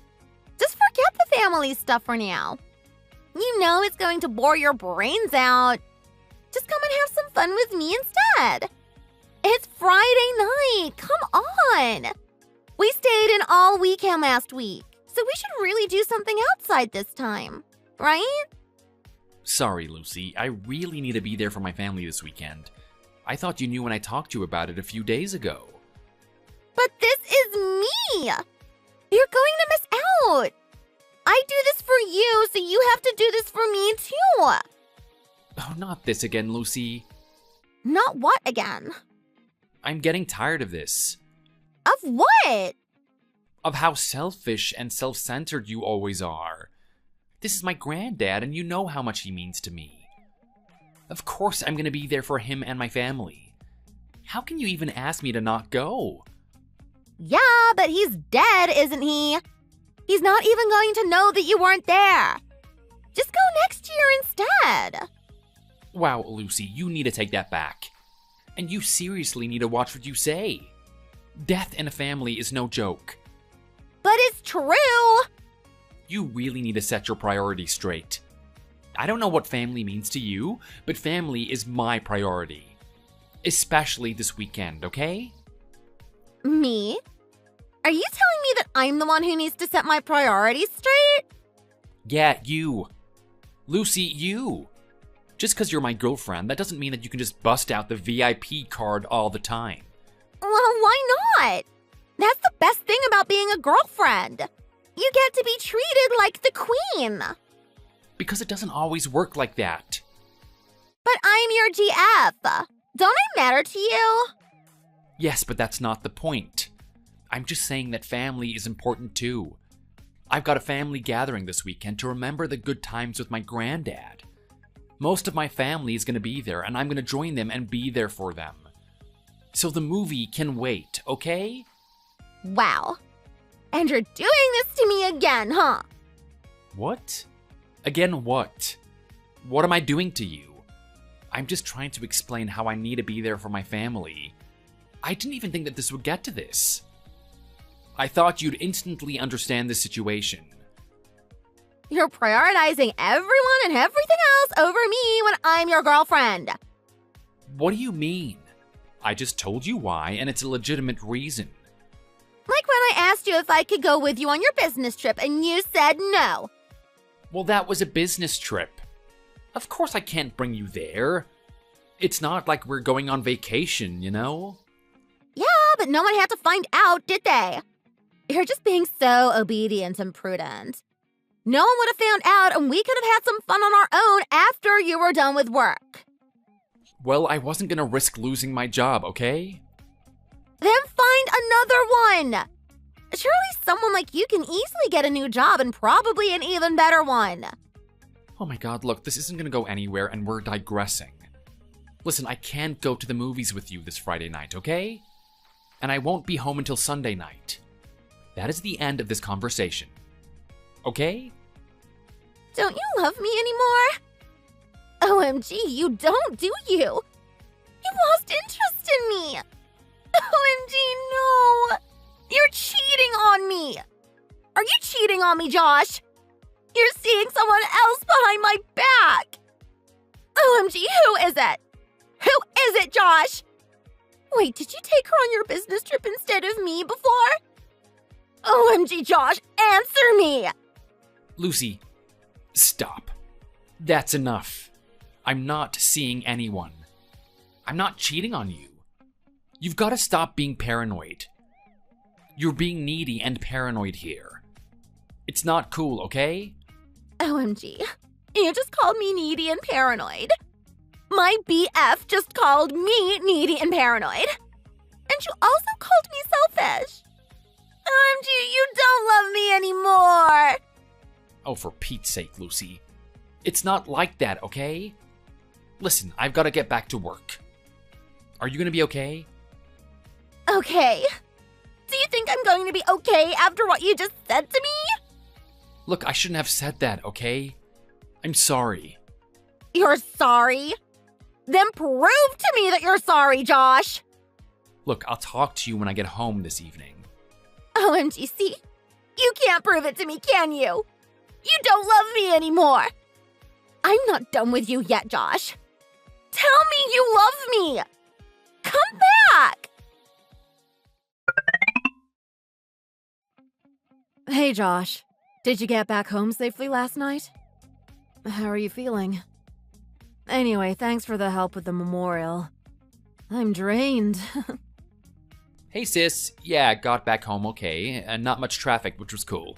Just forget the family stuff for now. You know it's going to bore your brains out. Just come and have some fun with me instead. It's Friday night. Come on. We stayed in all weekend last week, so we should really do something outside this time, right? Sorry, Lucy. I really need to be there for my family this weekend. I thought you knew when I talked to you about it a few days ago. But this is me. You're going to miss out. I do this for you, so you have to do this for me too. Oh, not this again, Lucy. Not what again? I'm getting tired of this. Of what? Of how selfish and self-centered you always are. This is my granddad, and you know how much he means to me. Of course I'm gonna be there for him and my family. How can you even ask me to not go? Yeah, but he's dead, isn't he? He's not even going to know that you weren't there. Just go next year instead. Wow, Lucy, you need to take that back. And you seriously need to watch what you say. Death in a family is no joke. But it's true. You really need to set your priorities straight. I don't know what family means to you, but family is my priority. Especially this weekend, okay? Me? Are you telling me that I'm the one who needs to set my priorities straight? Yeah, you. Lucy, you. Just because you're my girlfriend, that doesn't mean that you can just bust out the VIP card all the time. Well, why not? That's the best thing about being a girlfriend. You get to be treated like the queen. Because it doesn't always work like that. But I'm your GF. Don't I matter to you? Yes, but that's not the point. I'm just saying that family is important too. I've got a family gathering this weekend to remember the good times with my granddad. Most of my family is going to be there, and I'm going to join them and be there for them. So the movie can wait, okay? Wow. And you're doing this to me again, huh? What? Again, what? What am I doing to you? I'm just trying to explain how I need to be there for my family. I didn't even think that this would get to this. I thought you'd instantly understand the situation. You're prioritizing everyone and everything else over me when I'm your girlfriend. What do you mean? I just told you why, and it's a legitimate reason. Like when I asked you if I could go with you on your business trip and you said no. Well, that was a business trip. Of course I can't bring you there. It's not like we're going on vacation, you know? Yeah, but no one had to find out, did they? You're just being so obedient and prudent. No one would have found out, and we could have had some fun on our own after you were done with work. Well, I wasn't gonna risk losing my job, okay? Then find another one. Surely someone like you can easily get a new job and probably an even better one. Oh my god, look, this isn't gonna go anywhere and we're digressing. Listen, I can't go to the movies with you this Friday night, okay? And I won't be home until Sunday night. That is the end of this conversation. Okay? Don't you love me anymore? OMG, you don't, do you? You lost interest in me. OMG, no. You're cheating on me. Are you cheating on me, Josh? You're seeing someone else behind my back! OMG, who is it? Who is it, Josh? Wait, did you take her on your business trip instead of me before? OMG, Josh, answer me! Lucy, stop. That's enough. I'm not seeing anyone. I'm not cheating on you. You've got to stop being paranoid. You're being needy and paranoid here. It's not cool, okay? OMG, you just called me needy and paranoid. My BF just called me needy and paranoid. And you also called me selfish. OMG, you don't love me anymore. Oh, for Pete's sake, Lucy. It's not like that, okay? Listen, I've got to get back to work. Are you going to be okay? Okay. Do you think I'm going to be okay after what you just said to me? Look, I shouldn't have said that, okay? I'm sorry. You're sorry? Then prove to me that you're sorry, Josh. Look, I'll talk to you when I get home this evening. OMG, see? You can't prove it to me, can you? You don't love me anymore. I'm not done with you yet, Josh. Tell me you love me. Come back. Hey, Josh. Did you get back home safely last night? How are you feeling? Anyway, thanks for the help with the memorial. I'm drained. Hey, sis. Yeah, got back home okay, and not much traffic, which was cool.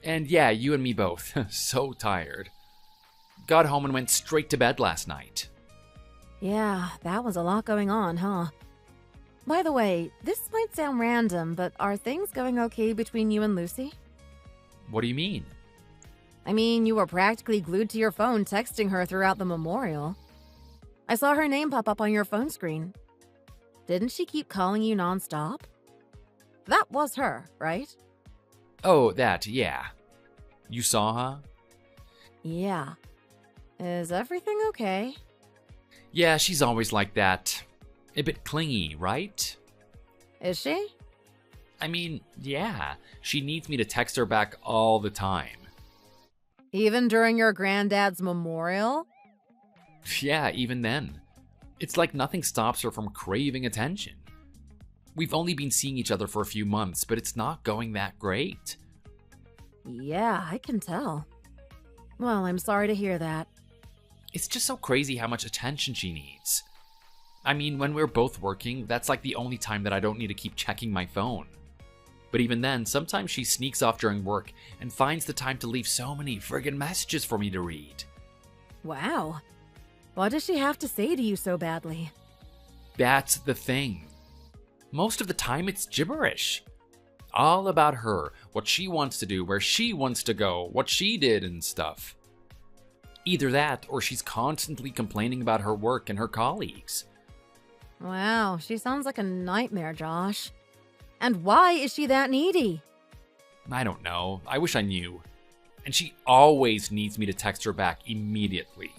And yeah, you and me both. So tired. Got home and went straight to bed last night. Yeah, that was a lot going on, huh? By the way, this might sound random, but are things going okay between you and Lucy? What do you mean? I mean, you were practically glued to your phone texting her throughout the memorial. I saw her name pop up on your phone screen. Didn't she keep calling you nonstop? That was her, right? Oh, that, yeah. You saw her? Yeah. Is everything okay? Yeah, she's always like that. A bit clingy, right? Is she? I mean, yeah. She needs me to text her back all the time. Even during your granddad's memorial? Yeah, even then. It's like nothing stops her from craving attention. We've only been seeing each other for a few months, but it's not going that great. Yeah, I can tell. Well, I'm sorry to hear that. It's just so crazy how much attention she needs. I mean, when we're both working, that's like the only time that I don't need to keep checking my phone. But even then, sometimes she sneaks off during work and finds the time to leave so many friggin' messages for me to read. Wow. What does she have to say to you so badly? That's the thing. Most of the time, it's gibberish. All about her, what she wants to do, where she wants to go, what she did and stuff. Either that, or she's constantly complaining about her work and her colleagues. Wow, she sounds like a nightmare, Josh. And why is she that needy? I don't know. I wish I knew. And she always needs me to text her back immediately.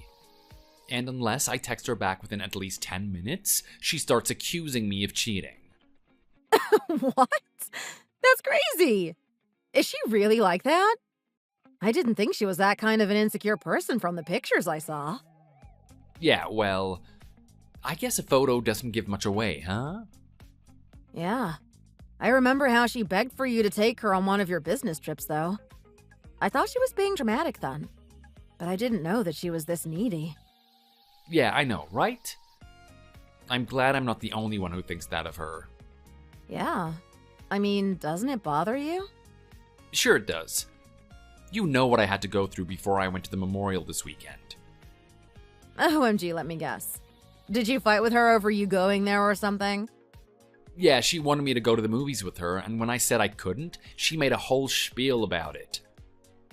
And unless I text her back within at least 10 minutes, she starts accusing me of cheating. What? That's crazy. Is she really like that? I didn't think she was that kind of an insecure person from the pictures I saw. Yeah, well, I guess a photo doesn't give much away, huh? Yeah. I remember how she begged for you to take her on one of your business trips, though. I thought she was being dramatic then, but I didn't know that she was this needy. Yeah, I know, right? I'm glad I'm not the only one who thinks that of her. Yeah. I mean, doesn't it bother you? Sure it does. You know what I had to go through before I went to the memorial this weekend. OMG, let me guess. Did you fight with her over you going there or something? Yeah, she wanted me to go to the movies with her, and when I said I couldn't, she made a whole spiel about it.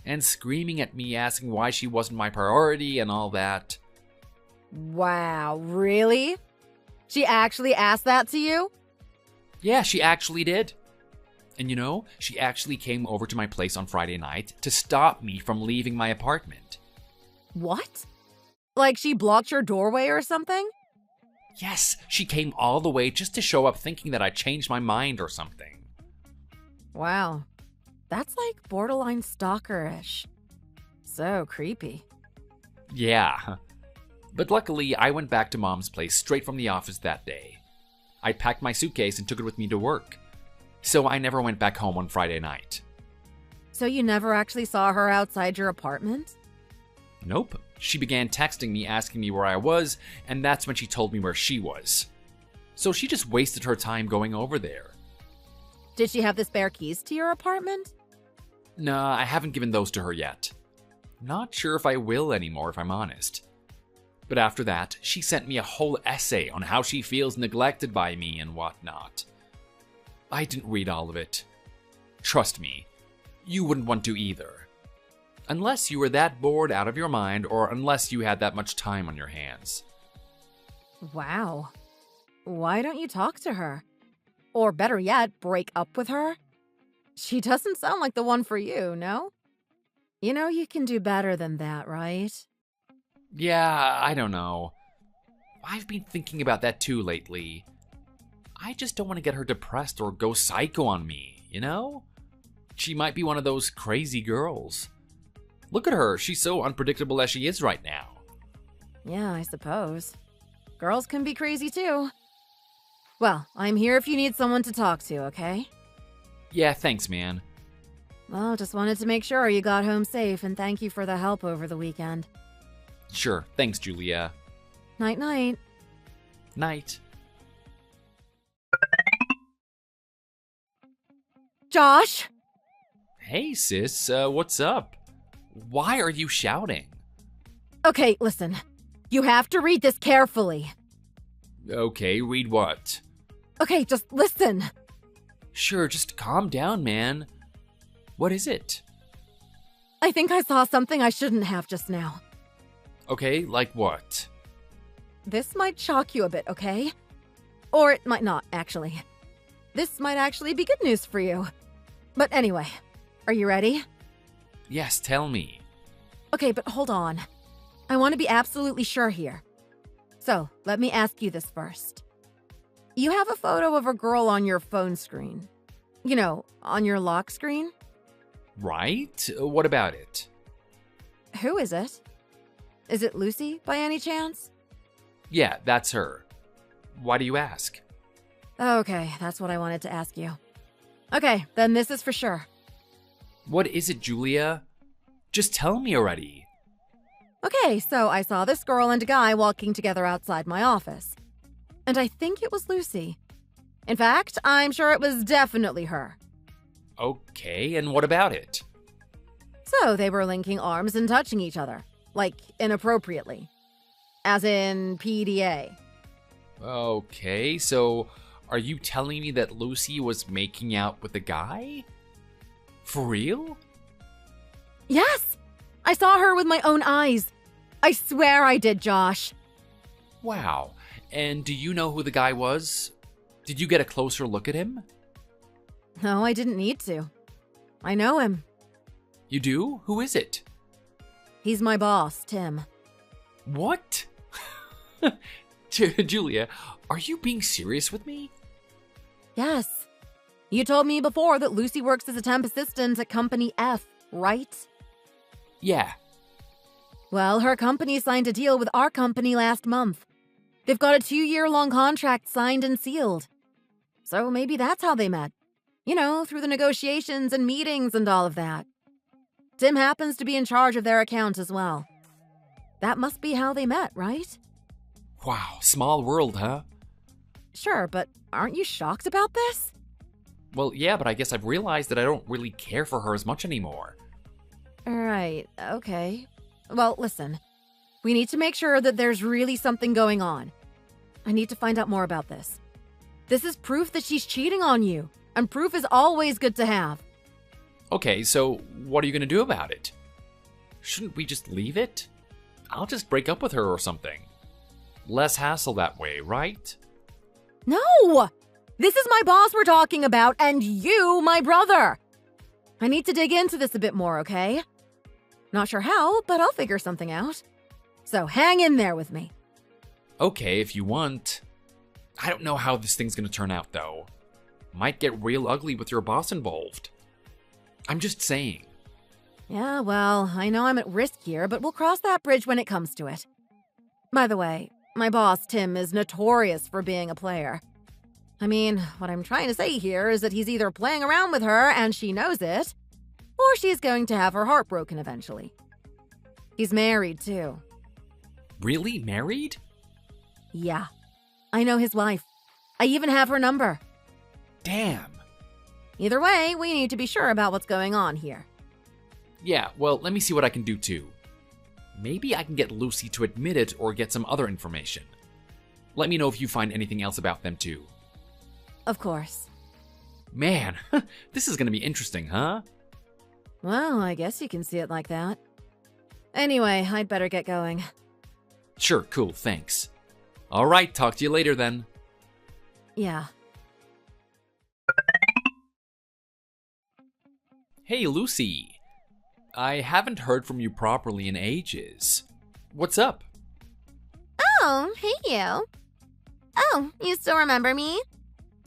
And screaming at me, asking why she wasn't my priority and all that. Wow, really? She actually asked that to you? Yeah, she actually did. And you know, she actually came over to my place on Friday night to stop me from leaving my apartment. What? Like she blocked your doorway or something? Yes, she came all the way just to show up thinking that I changed my mind or something. Wow. That's like borderline stalker-ish. So creepy. Yeah. But luckily, I went back to Mom's place straight from the office that day. I packed my suitcase and took it with me to work. So I never went back home on Friday night. So you never actually saw her outside your apartment? Nope. She began texting me asking me where I was, and that's when she told me where she was. So she just wasted her time going over there. Did she have the spare keys to your apartment? Nah, I haven't given those to her yet. Not sure if I will anymore, if I'm honest. But after that, she sent me a whole essay on how she feels neglected by me and whatnot. I didn't read all of it. Trust me, you wouldn't want to either. Unless you were that bored out of your mind, or unless you had that much time on your hands. Wow. Why don't you talk to her? Or better yet, break up with her? She doesn't sound like the one for you, no? You know you can do better than that, right? Yeah, I don't know. I've been thinking about that too lately. I just don't want to get her depressed or go psycho on me, you know? She might be one of those crazy girls. Look at her, she's so unpredictable as she is right now. Yeah, I suppose. Girls can be crazy too. Well, I'm here if you need someone to talk to, okay? Yeah, thanks, man. Well, just wanted to make sure you got home safe, and thank you for the help over the weekend. Sure, thanks, Julia. Night-night. Night. Josh! Hey, sis, what's up? Why are you shouting? Okay, listen. You have to read this carefully. Okay, read what? Okay, just listen. Sure, just calm down, man. What is it? I think I saw something I shouldn't have just now. Okay, like what? This might shock you a bit, okay? Or it might not, actually. This might actually be good news for you. But anyway, are you ready? Yes, tell me. Okay, but hold on. I want to be absolutely sure here. So, let me ask you this first. You have a photo of a girl on your phone screen. You know, on your lock screen? Right? What about it? Who is it? Is it Lucy, by any chance? Yeah, that's her. Why do you ask? Okay, that's what I wanted to ask you. Okay, then this is for sure. What is it, Julia? Just tell me already. Okay, so I saw this girl and a guy walking together outside my office. And I think it was Lucy. In fact, I'm sure it was definitely her. Okay, and what about it? So they were linking arms and touching each other, like inappropriately. As in PDA. Okay, so are you telling me that Lucy was making out with a guy? For real? Yes! I saw her with my own eyes. I swear I did, Josh. Wow. And do you know who the guy was? Did you get a closer look at him? No, I didn't need to. I know him. You do? Who is it? He's my boss, Tim. What? Julia, are you being serious with me? Yes. You told me before that Lucy works as a temp assistant at Company F, right? Yeah. Well, her company signed a deal with our company last month. They've got a 2-year-long contract signed and sealed. So maybe that's how they met. You know, through the negotiations and meetings and all of that. Tim happens to be in charge of their account as well. That must be how they met, right? Wow, small world, huh? Sure, but aren't you shocked about this? Well, yeah, but I guess I've realized that I don't really care for her as much anymore. Right, okay. Well, listen. We need to make sure that there's really something going on. I need to find out more about this. This is proof that she's cheating on you, and proof is always good to have. Okay, so what are you gonna do about it? Shouldn't we just leave it? I'll just break up with her or something. Less hassle that way, right? No! This is my boss we're talking about, and you, my brother! I need to dig into this a bit more, okay? Not sure how, but I'll figure something out. So hang in there with me. Okay, if you want. I don't know how this thing's gonna turn out, though. Might get real ugly with your boss involved. I'm just saying. Yeah, well, I know I'm at risk here, but we'll cross that bridge when it comes to it. By the way, my boss, Tim, is notorious for being a player. I mean, what I'm trying to say here is that he's either playing around with her and she knows it, or she's going to have her heart broken eventually. He's married, too. Really? Married? Yeah. I know his wife. I even have her number. Damn. Either way, we need to be sure about what's going on here. Yeah, well, let me see what I can do too. Maybe I can get Lucy to admit it or get some other information. Let me know if you find anything else about them too. Of course. Man, this is gonna be interesting, huh? Well, I guess you can see it like that. Anyway, I'd better get going. Sure, cool, thanks. Alright, talk to you later then. Yeah. Hey, Lucy. I haven't heard from you properly in ages. What's up? Oh, hey you. Oh, you still remember me?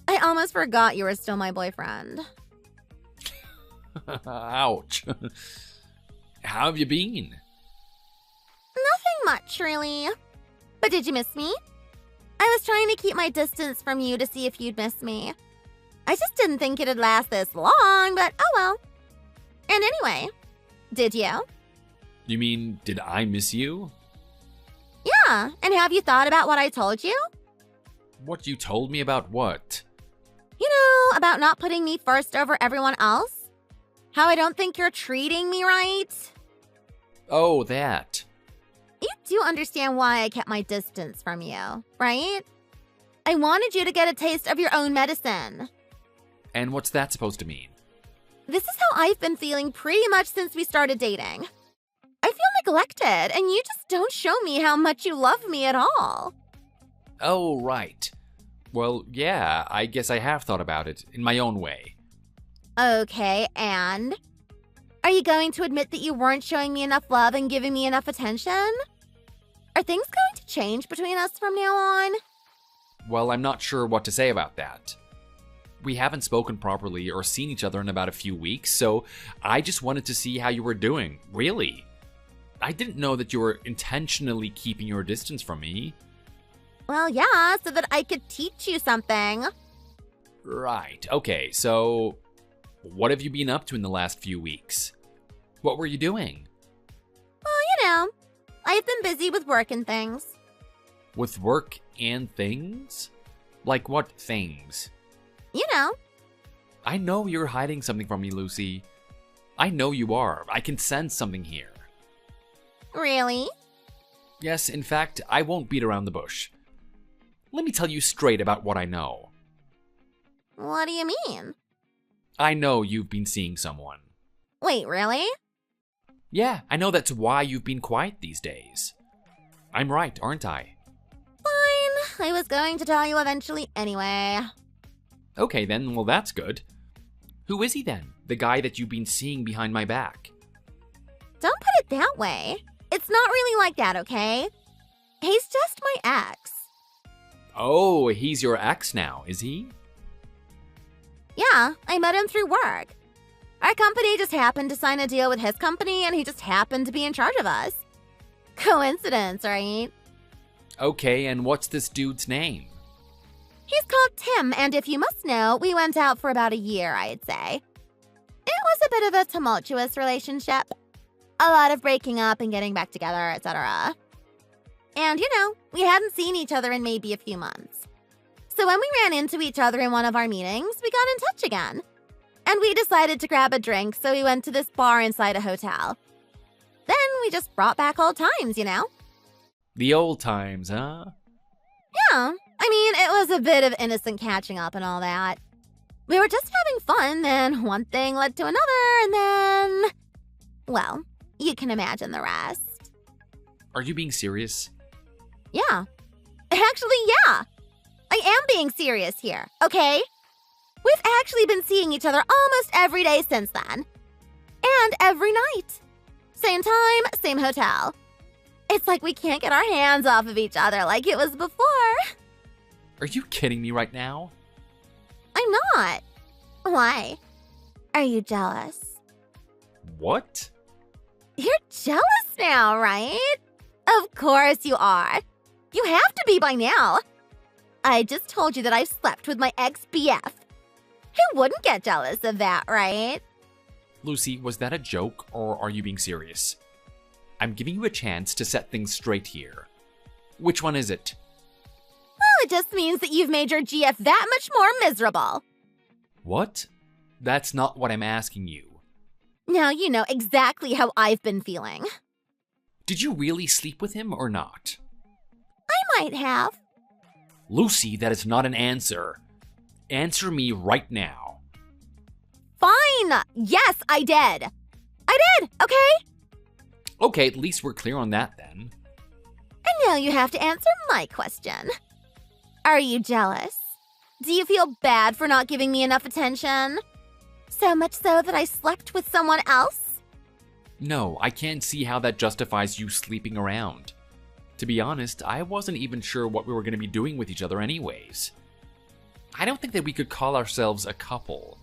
I almost forgot you were still my boyfriend. Ouch. How have you been? Nothing much, really. But did you miss me? I was trying to keep my distance from you to see if you'd miss me. I just didn't think it'd last this long, but oh well. And anyway, did you? You mean, did I miss you? Yeah, and have you thought about what I told you? What you told me about what? You know, about not putting me first over everyone else? How I don't think you're treating me right? Oh, that. You do understand why I kept my distance from you, right? I wanted you to get a taste of your own medicine. And what's that supposed to mean? This is how I've been feeling pretty much since we started dating. I feel neglected, and you just don't show me how much you love me at all. Oh, right. Well, yeah, I guess I have thought about it in my own way. Okay, and? Are you going to admit that you weren't showing me enough love and giving me enough attention? Are things going to change between us from now on? Well, I'm not sure what to say about that. We haven't spoken properly or seen each other in about a few weeks, so I just wanted to see how you were doing, really. I didn't know that you were intentionally keeping your distance from me. Well, yeah, so that I could teach you something. Right, okay, so what have you been up to in the last few weeks? What were you doing? Well, you know, I've been busy with work and things. With work and things? Like what things? You know. I know you're hiding something from me, Lucy. I know you are. I can sense something here. Really? Yes, in fact, I won't beat around the bush. Let me tell you straight about what I know. What do you mean? I know you've been seeing someone. Wait, really? Yeah, I know that's why you've been quiet these days. I'm right, aren't I? Fine. I was going to tell you eventually anyway. Okay then, well that's good. Who is he then? The guy that you've been seeing behind my back? Don't put it that way. It's not really like that, okay? He's just my ex. Oh, he's your ex now, is he? Yeah, I met him through work. Our company just happened to sign a deal with his company, and he just happened to be in charge of us. Coincidence, right? Okay, and what's this dude's name? He's called Tim, and if you must know, we went out for about a year, I'd say. It was a bit of a tumultuous relationship. A lot of breaking up and getting back together, etc. And, you know, we hadn't seen each other in maybe a few months. So when we ran into each other in one of our meetings, we got in touch again. And we decided to grab a drink, so we went to this bar inside a hotel. Then we just brought back old times, you know? The old times, huh? Yeah, I mean, it was a bit of innocent catching up and all that. We were just having fun, then one thing led to another, and then... Well, you can imagine the rest. Are you being serious? Yeah. Actually, yeah. I am being serious here, okay? We've actually been seeing each other almost every day since then. And every night. Same time, same hotel. It's like we can't get our hands off of each other like it was before. Are you kidding me right now? I'm not. Why? Are you jealous? What? You're jealous now, right? Of course you are. You have to be by now. I just told you that I've slept with my ex-BF. Who wouldn't get jealous of that, right? Lucy, was that a joke or are you being serious? I'm giving you a chance to set things straight here. Which one is it? Well, it just means that you've made your GF that much more miserable. What? That's not what I'm asking you. Now you know exactly how I've been feeling. Did you really sleep with him or not? I might have. Lucy, that is not an answer. Answer me right now. Fine. Yes, I did. I did, okay? Okay, at least we're clear on that then. And now you have to answer my question. Are you jealous? Do you feel bad for not giving me enough attention? So much so that I slept with someone else? No, I can't see how that justifies you sleeping around. To be honest, I wasn't even sure what we were going to be doing with each other anyways. I don't think that we could call ourselves a couple.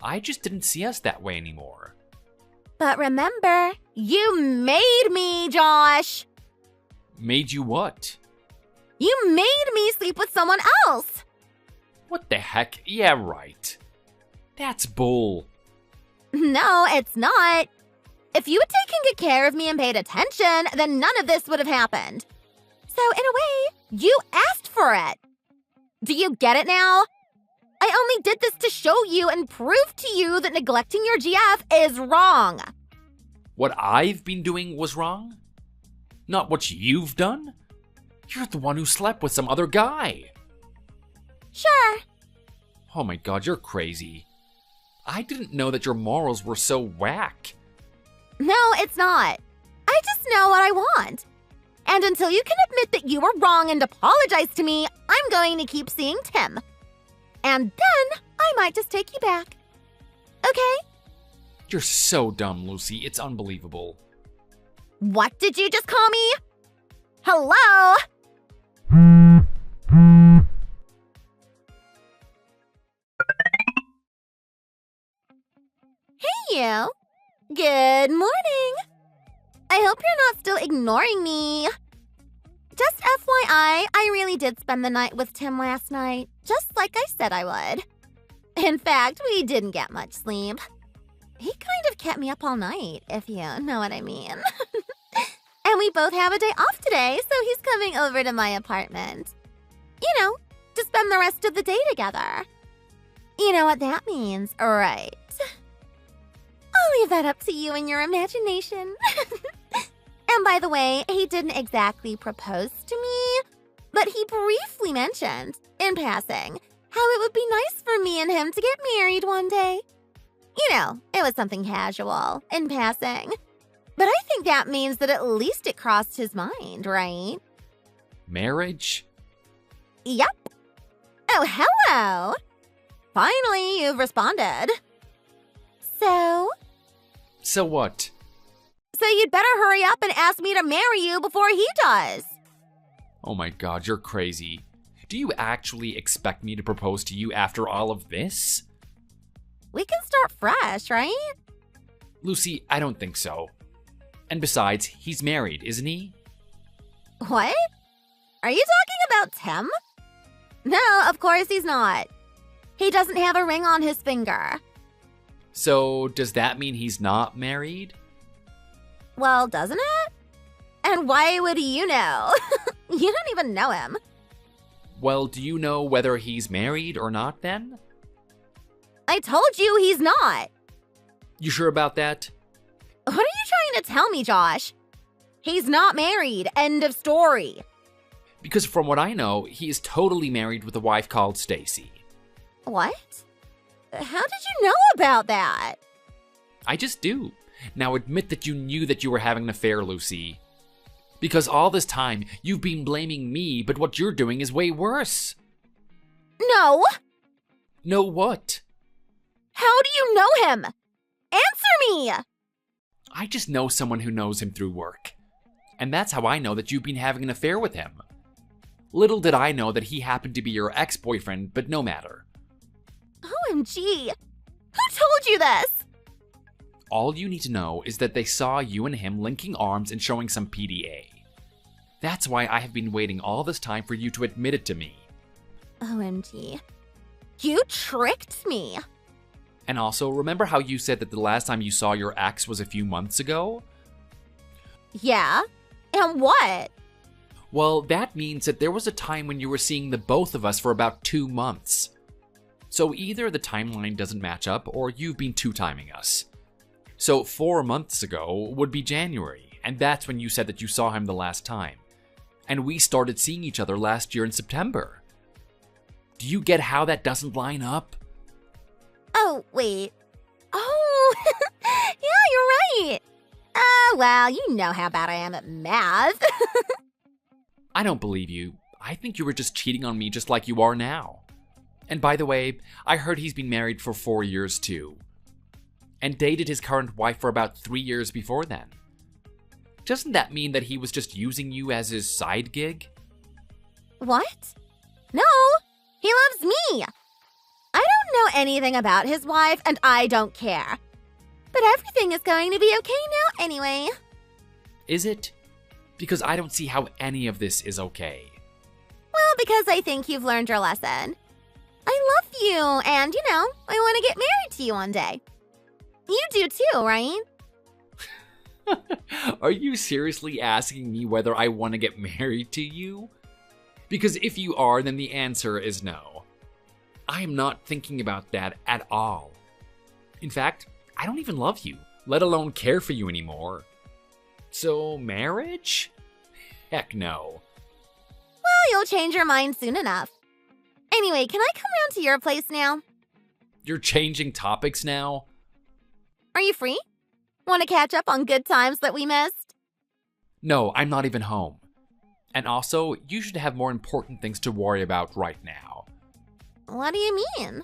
I just didn't see us that way anymore. But remember, you made me, Josh. Made you what? You made me sleep with someone else. What the heck? Yeah, right. That's bull. No, it's not. If you had taken good care of me and paid attention, then none of this would have happened. So, in a way, you asked for it. Do you get it now? I only did this to show you and prove to you that neglecting your GF is wrong. What I've been doing was wrong? Not what you've done? You're the one who slept with some other guy. Sure. Oh my god, you're crazy. I didn't know that your morals were so whack. No, it's not. I just know what I want. And until you can admit that you were wrong and apologize to me, I'm going to keep seeing Tim. And then I might just take you back. Okay? You're so dumb, Lucy. It's unbelievable. What did you just call me? Hello? Hey, you. Good morning. I hope you're not still ignoring me. Just FYI, I really did spend the night with Tim last night, just like I said I would. In fact, we didn't get much sleep. He kind of kept me up all night, if you know what I mean. And we both have a day off today, so he's coming over to my apartment. You know, to spend the rest of the day together. You know what that means, right? I'll leave that up to you and your imagination. And by the way, he didn't exactly propose to me, but he briefly mentioned, in passing, how it would be nice for me and him to get married one day. You know, it was something casual, in passing. But I think that means that at least it crossed his mind, right? Marriage? Yep. Oh, hello. Finally, you've responded. So what? So you'd better hurry up and ask me to marry you before he does. Oh my god, you're crazy. Do you actually expect me to propose to you after all of this? We can start fresh, right? Lucy, I don't think so. And besides, he's married, isn't he? What? Are you talking about Tim? No, of course he's not. He doesn't have a ring on his finger. So, does that mean he's not married? Well, doesn't it? And why would you know? You don't even know him. Well, do you know whether he's married or not then? I told you he's not. You sure about that? What are you trying to tell me, Josh? He's not married. End of story. Because from what I know, he is totally married with a wife called Stacy. What? How did you know about that? I just do. Now admit that you knew that you were having an affair, Lucy. Because all this time, you've been blaming me, but what you're doing is way worse. No. No what? How do you know him? Answer me! I just know someone who knows him through work. And that's how I know that you've been having an affair with him. Little did I know that he happened to be your ex-boyfriend, but no matter. OMG. Who told you this? all you need to know is that they saw you and him linking arms and showing some PDA. That's why I have been waiting all this time for you to admit it to me. OMG. You tricked me. And also, remember how you said that the last time you saw your ex was a few months ago? Yeah? And what? Well, that means that there was a time when you were seeing the both of us for about 2 months. So either the timeline doesn't match up or you've been two-timing us. So 4 months ago would be January, and that's when you said that you saw him the last time. And we started seeing each other last year in September. Do you get how that doesn't line up? Oh, wait. Oh, yeah, you're right. Well, you know how bad I am at math. I don't believe you. I think you were just cheating on me just like you are now. And by the way, I heard he's been married for 4 years too. And dated his current wife for about 3 years before then. Doesn't that mean that he was just using you as his side gig? What? No, he loves me. I don't know anything about his wife, and I don't care. But everything is going to be okay now anyway. Is it? Because I don't see how any of this is okay. Well, because I think you've learned your lesson. I love you, and, I want to get married to you one day. You do too, right? Are you seriously asking me whether I want to get married to you? Because if you are, then the answer is no. I am not thinking about that at all. In fact, I don't even love you, let alone care for you anymore. So, marriage? Heck no. Well, you'll change your mind soon enough. Anyway, can I come round to your place now? You're changing topics now? Are you free? Want to catch up on good times that we missed? No, I'm not even home. And also, you should have more important things to worry about right now. What do you mean?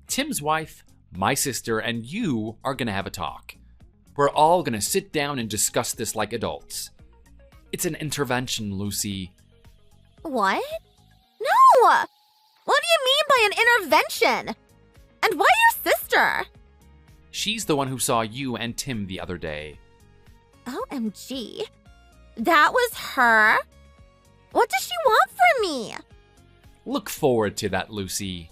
Tim's wife, my sister, and you are gonna have a talk. We're all gonna sit down and discuss this like adults. It's an intervention, Lucy. What? No! What do you mean by an intervention? And why your sister? She's the one who saw you and Tim the other day. OMG. That was her? What does she want from me? Look forward to that, Lucy.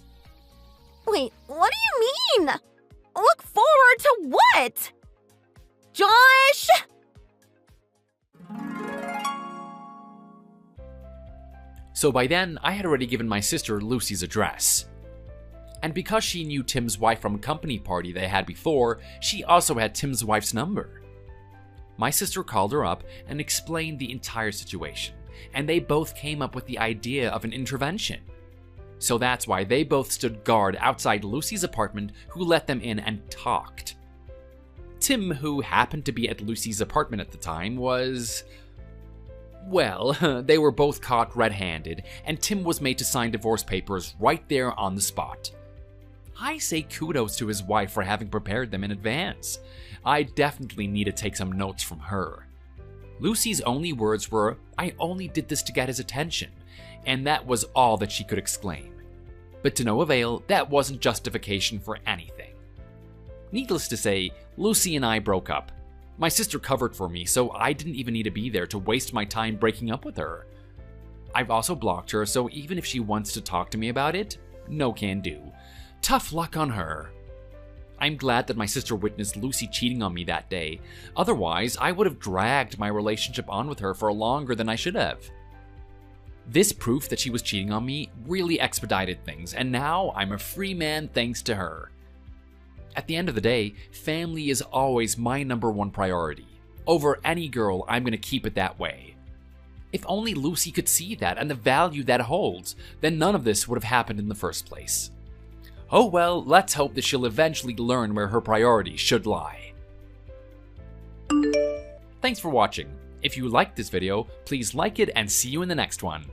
Wait, what do you mean? Look forward to what? Josh! So by then, I had already given my sister Lucy's address. And because she knew Tim's wife from a company party they had before, she also had Tim's wife's number. My sister called her up and explained the entire situation, and they both came up with the idea of an intervention. So that's why they both stood guard outside Lucy's apartment, who let them in and talked. Tim, who happened to be at Lucy's apartment at the time, was... well, they were both caught red-handed, and Tim was made to sign divorce papers right there on the spot. I say kudos to his wife for having prepared them in advance. I definitely need to take some notes from her. Lucy's only words were, "I only did this to get his attention," and that was all that she could exclaim. But to no avail, that wasn't justification for anything. Needless to say, Lucy and I broke up. My sister covered for me, so I didn't even need to be there to waste my time breaking up with her. I've also blocked her, so even if she wants to talk to me about it, no can do. Tough luck on her. I'm glad that my sister witnessed Lucy cheating on me that day. Otherwise, I would have dragged my relationship on with her for longer than I should have. This proof that she was cheating on me really expedited things, and now I'm a free man thanks to her. At the end of the day, family is always my #1 priority. Over any girl, I'm going to keep it that way. If only Lucy could see that and the value that holds, then none of this would have happened in the first place. Oh well, let's hope that she'll eventually learn where her priorities should lie. Thanks for watching. If you liked this video, please like it and see you in the next one.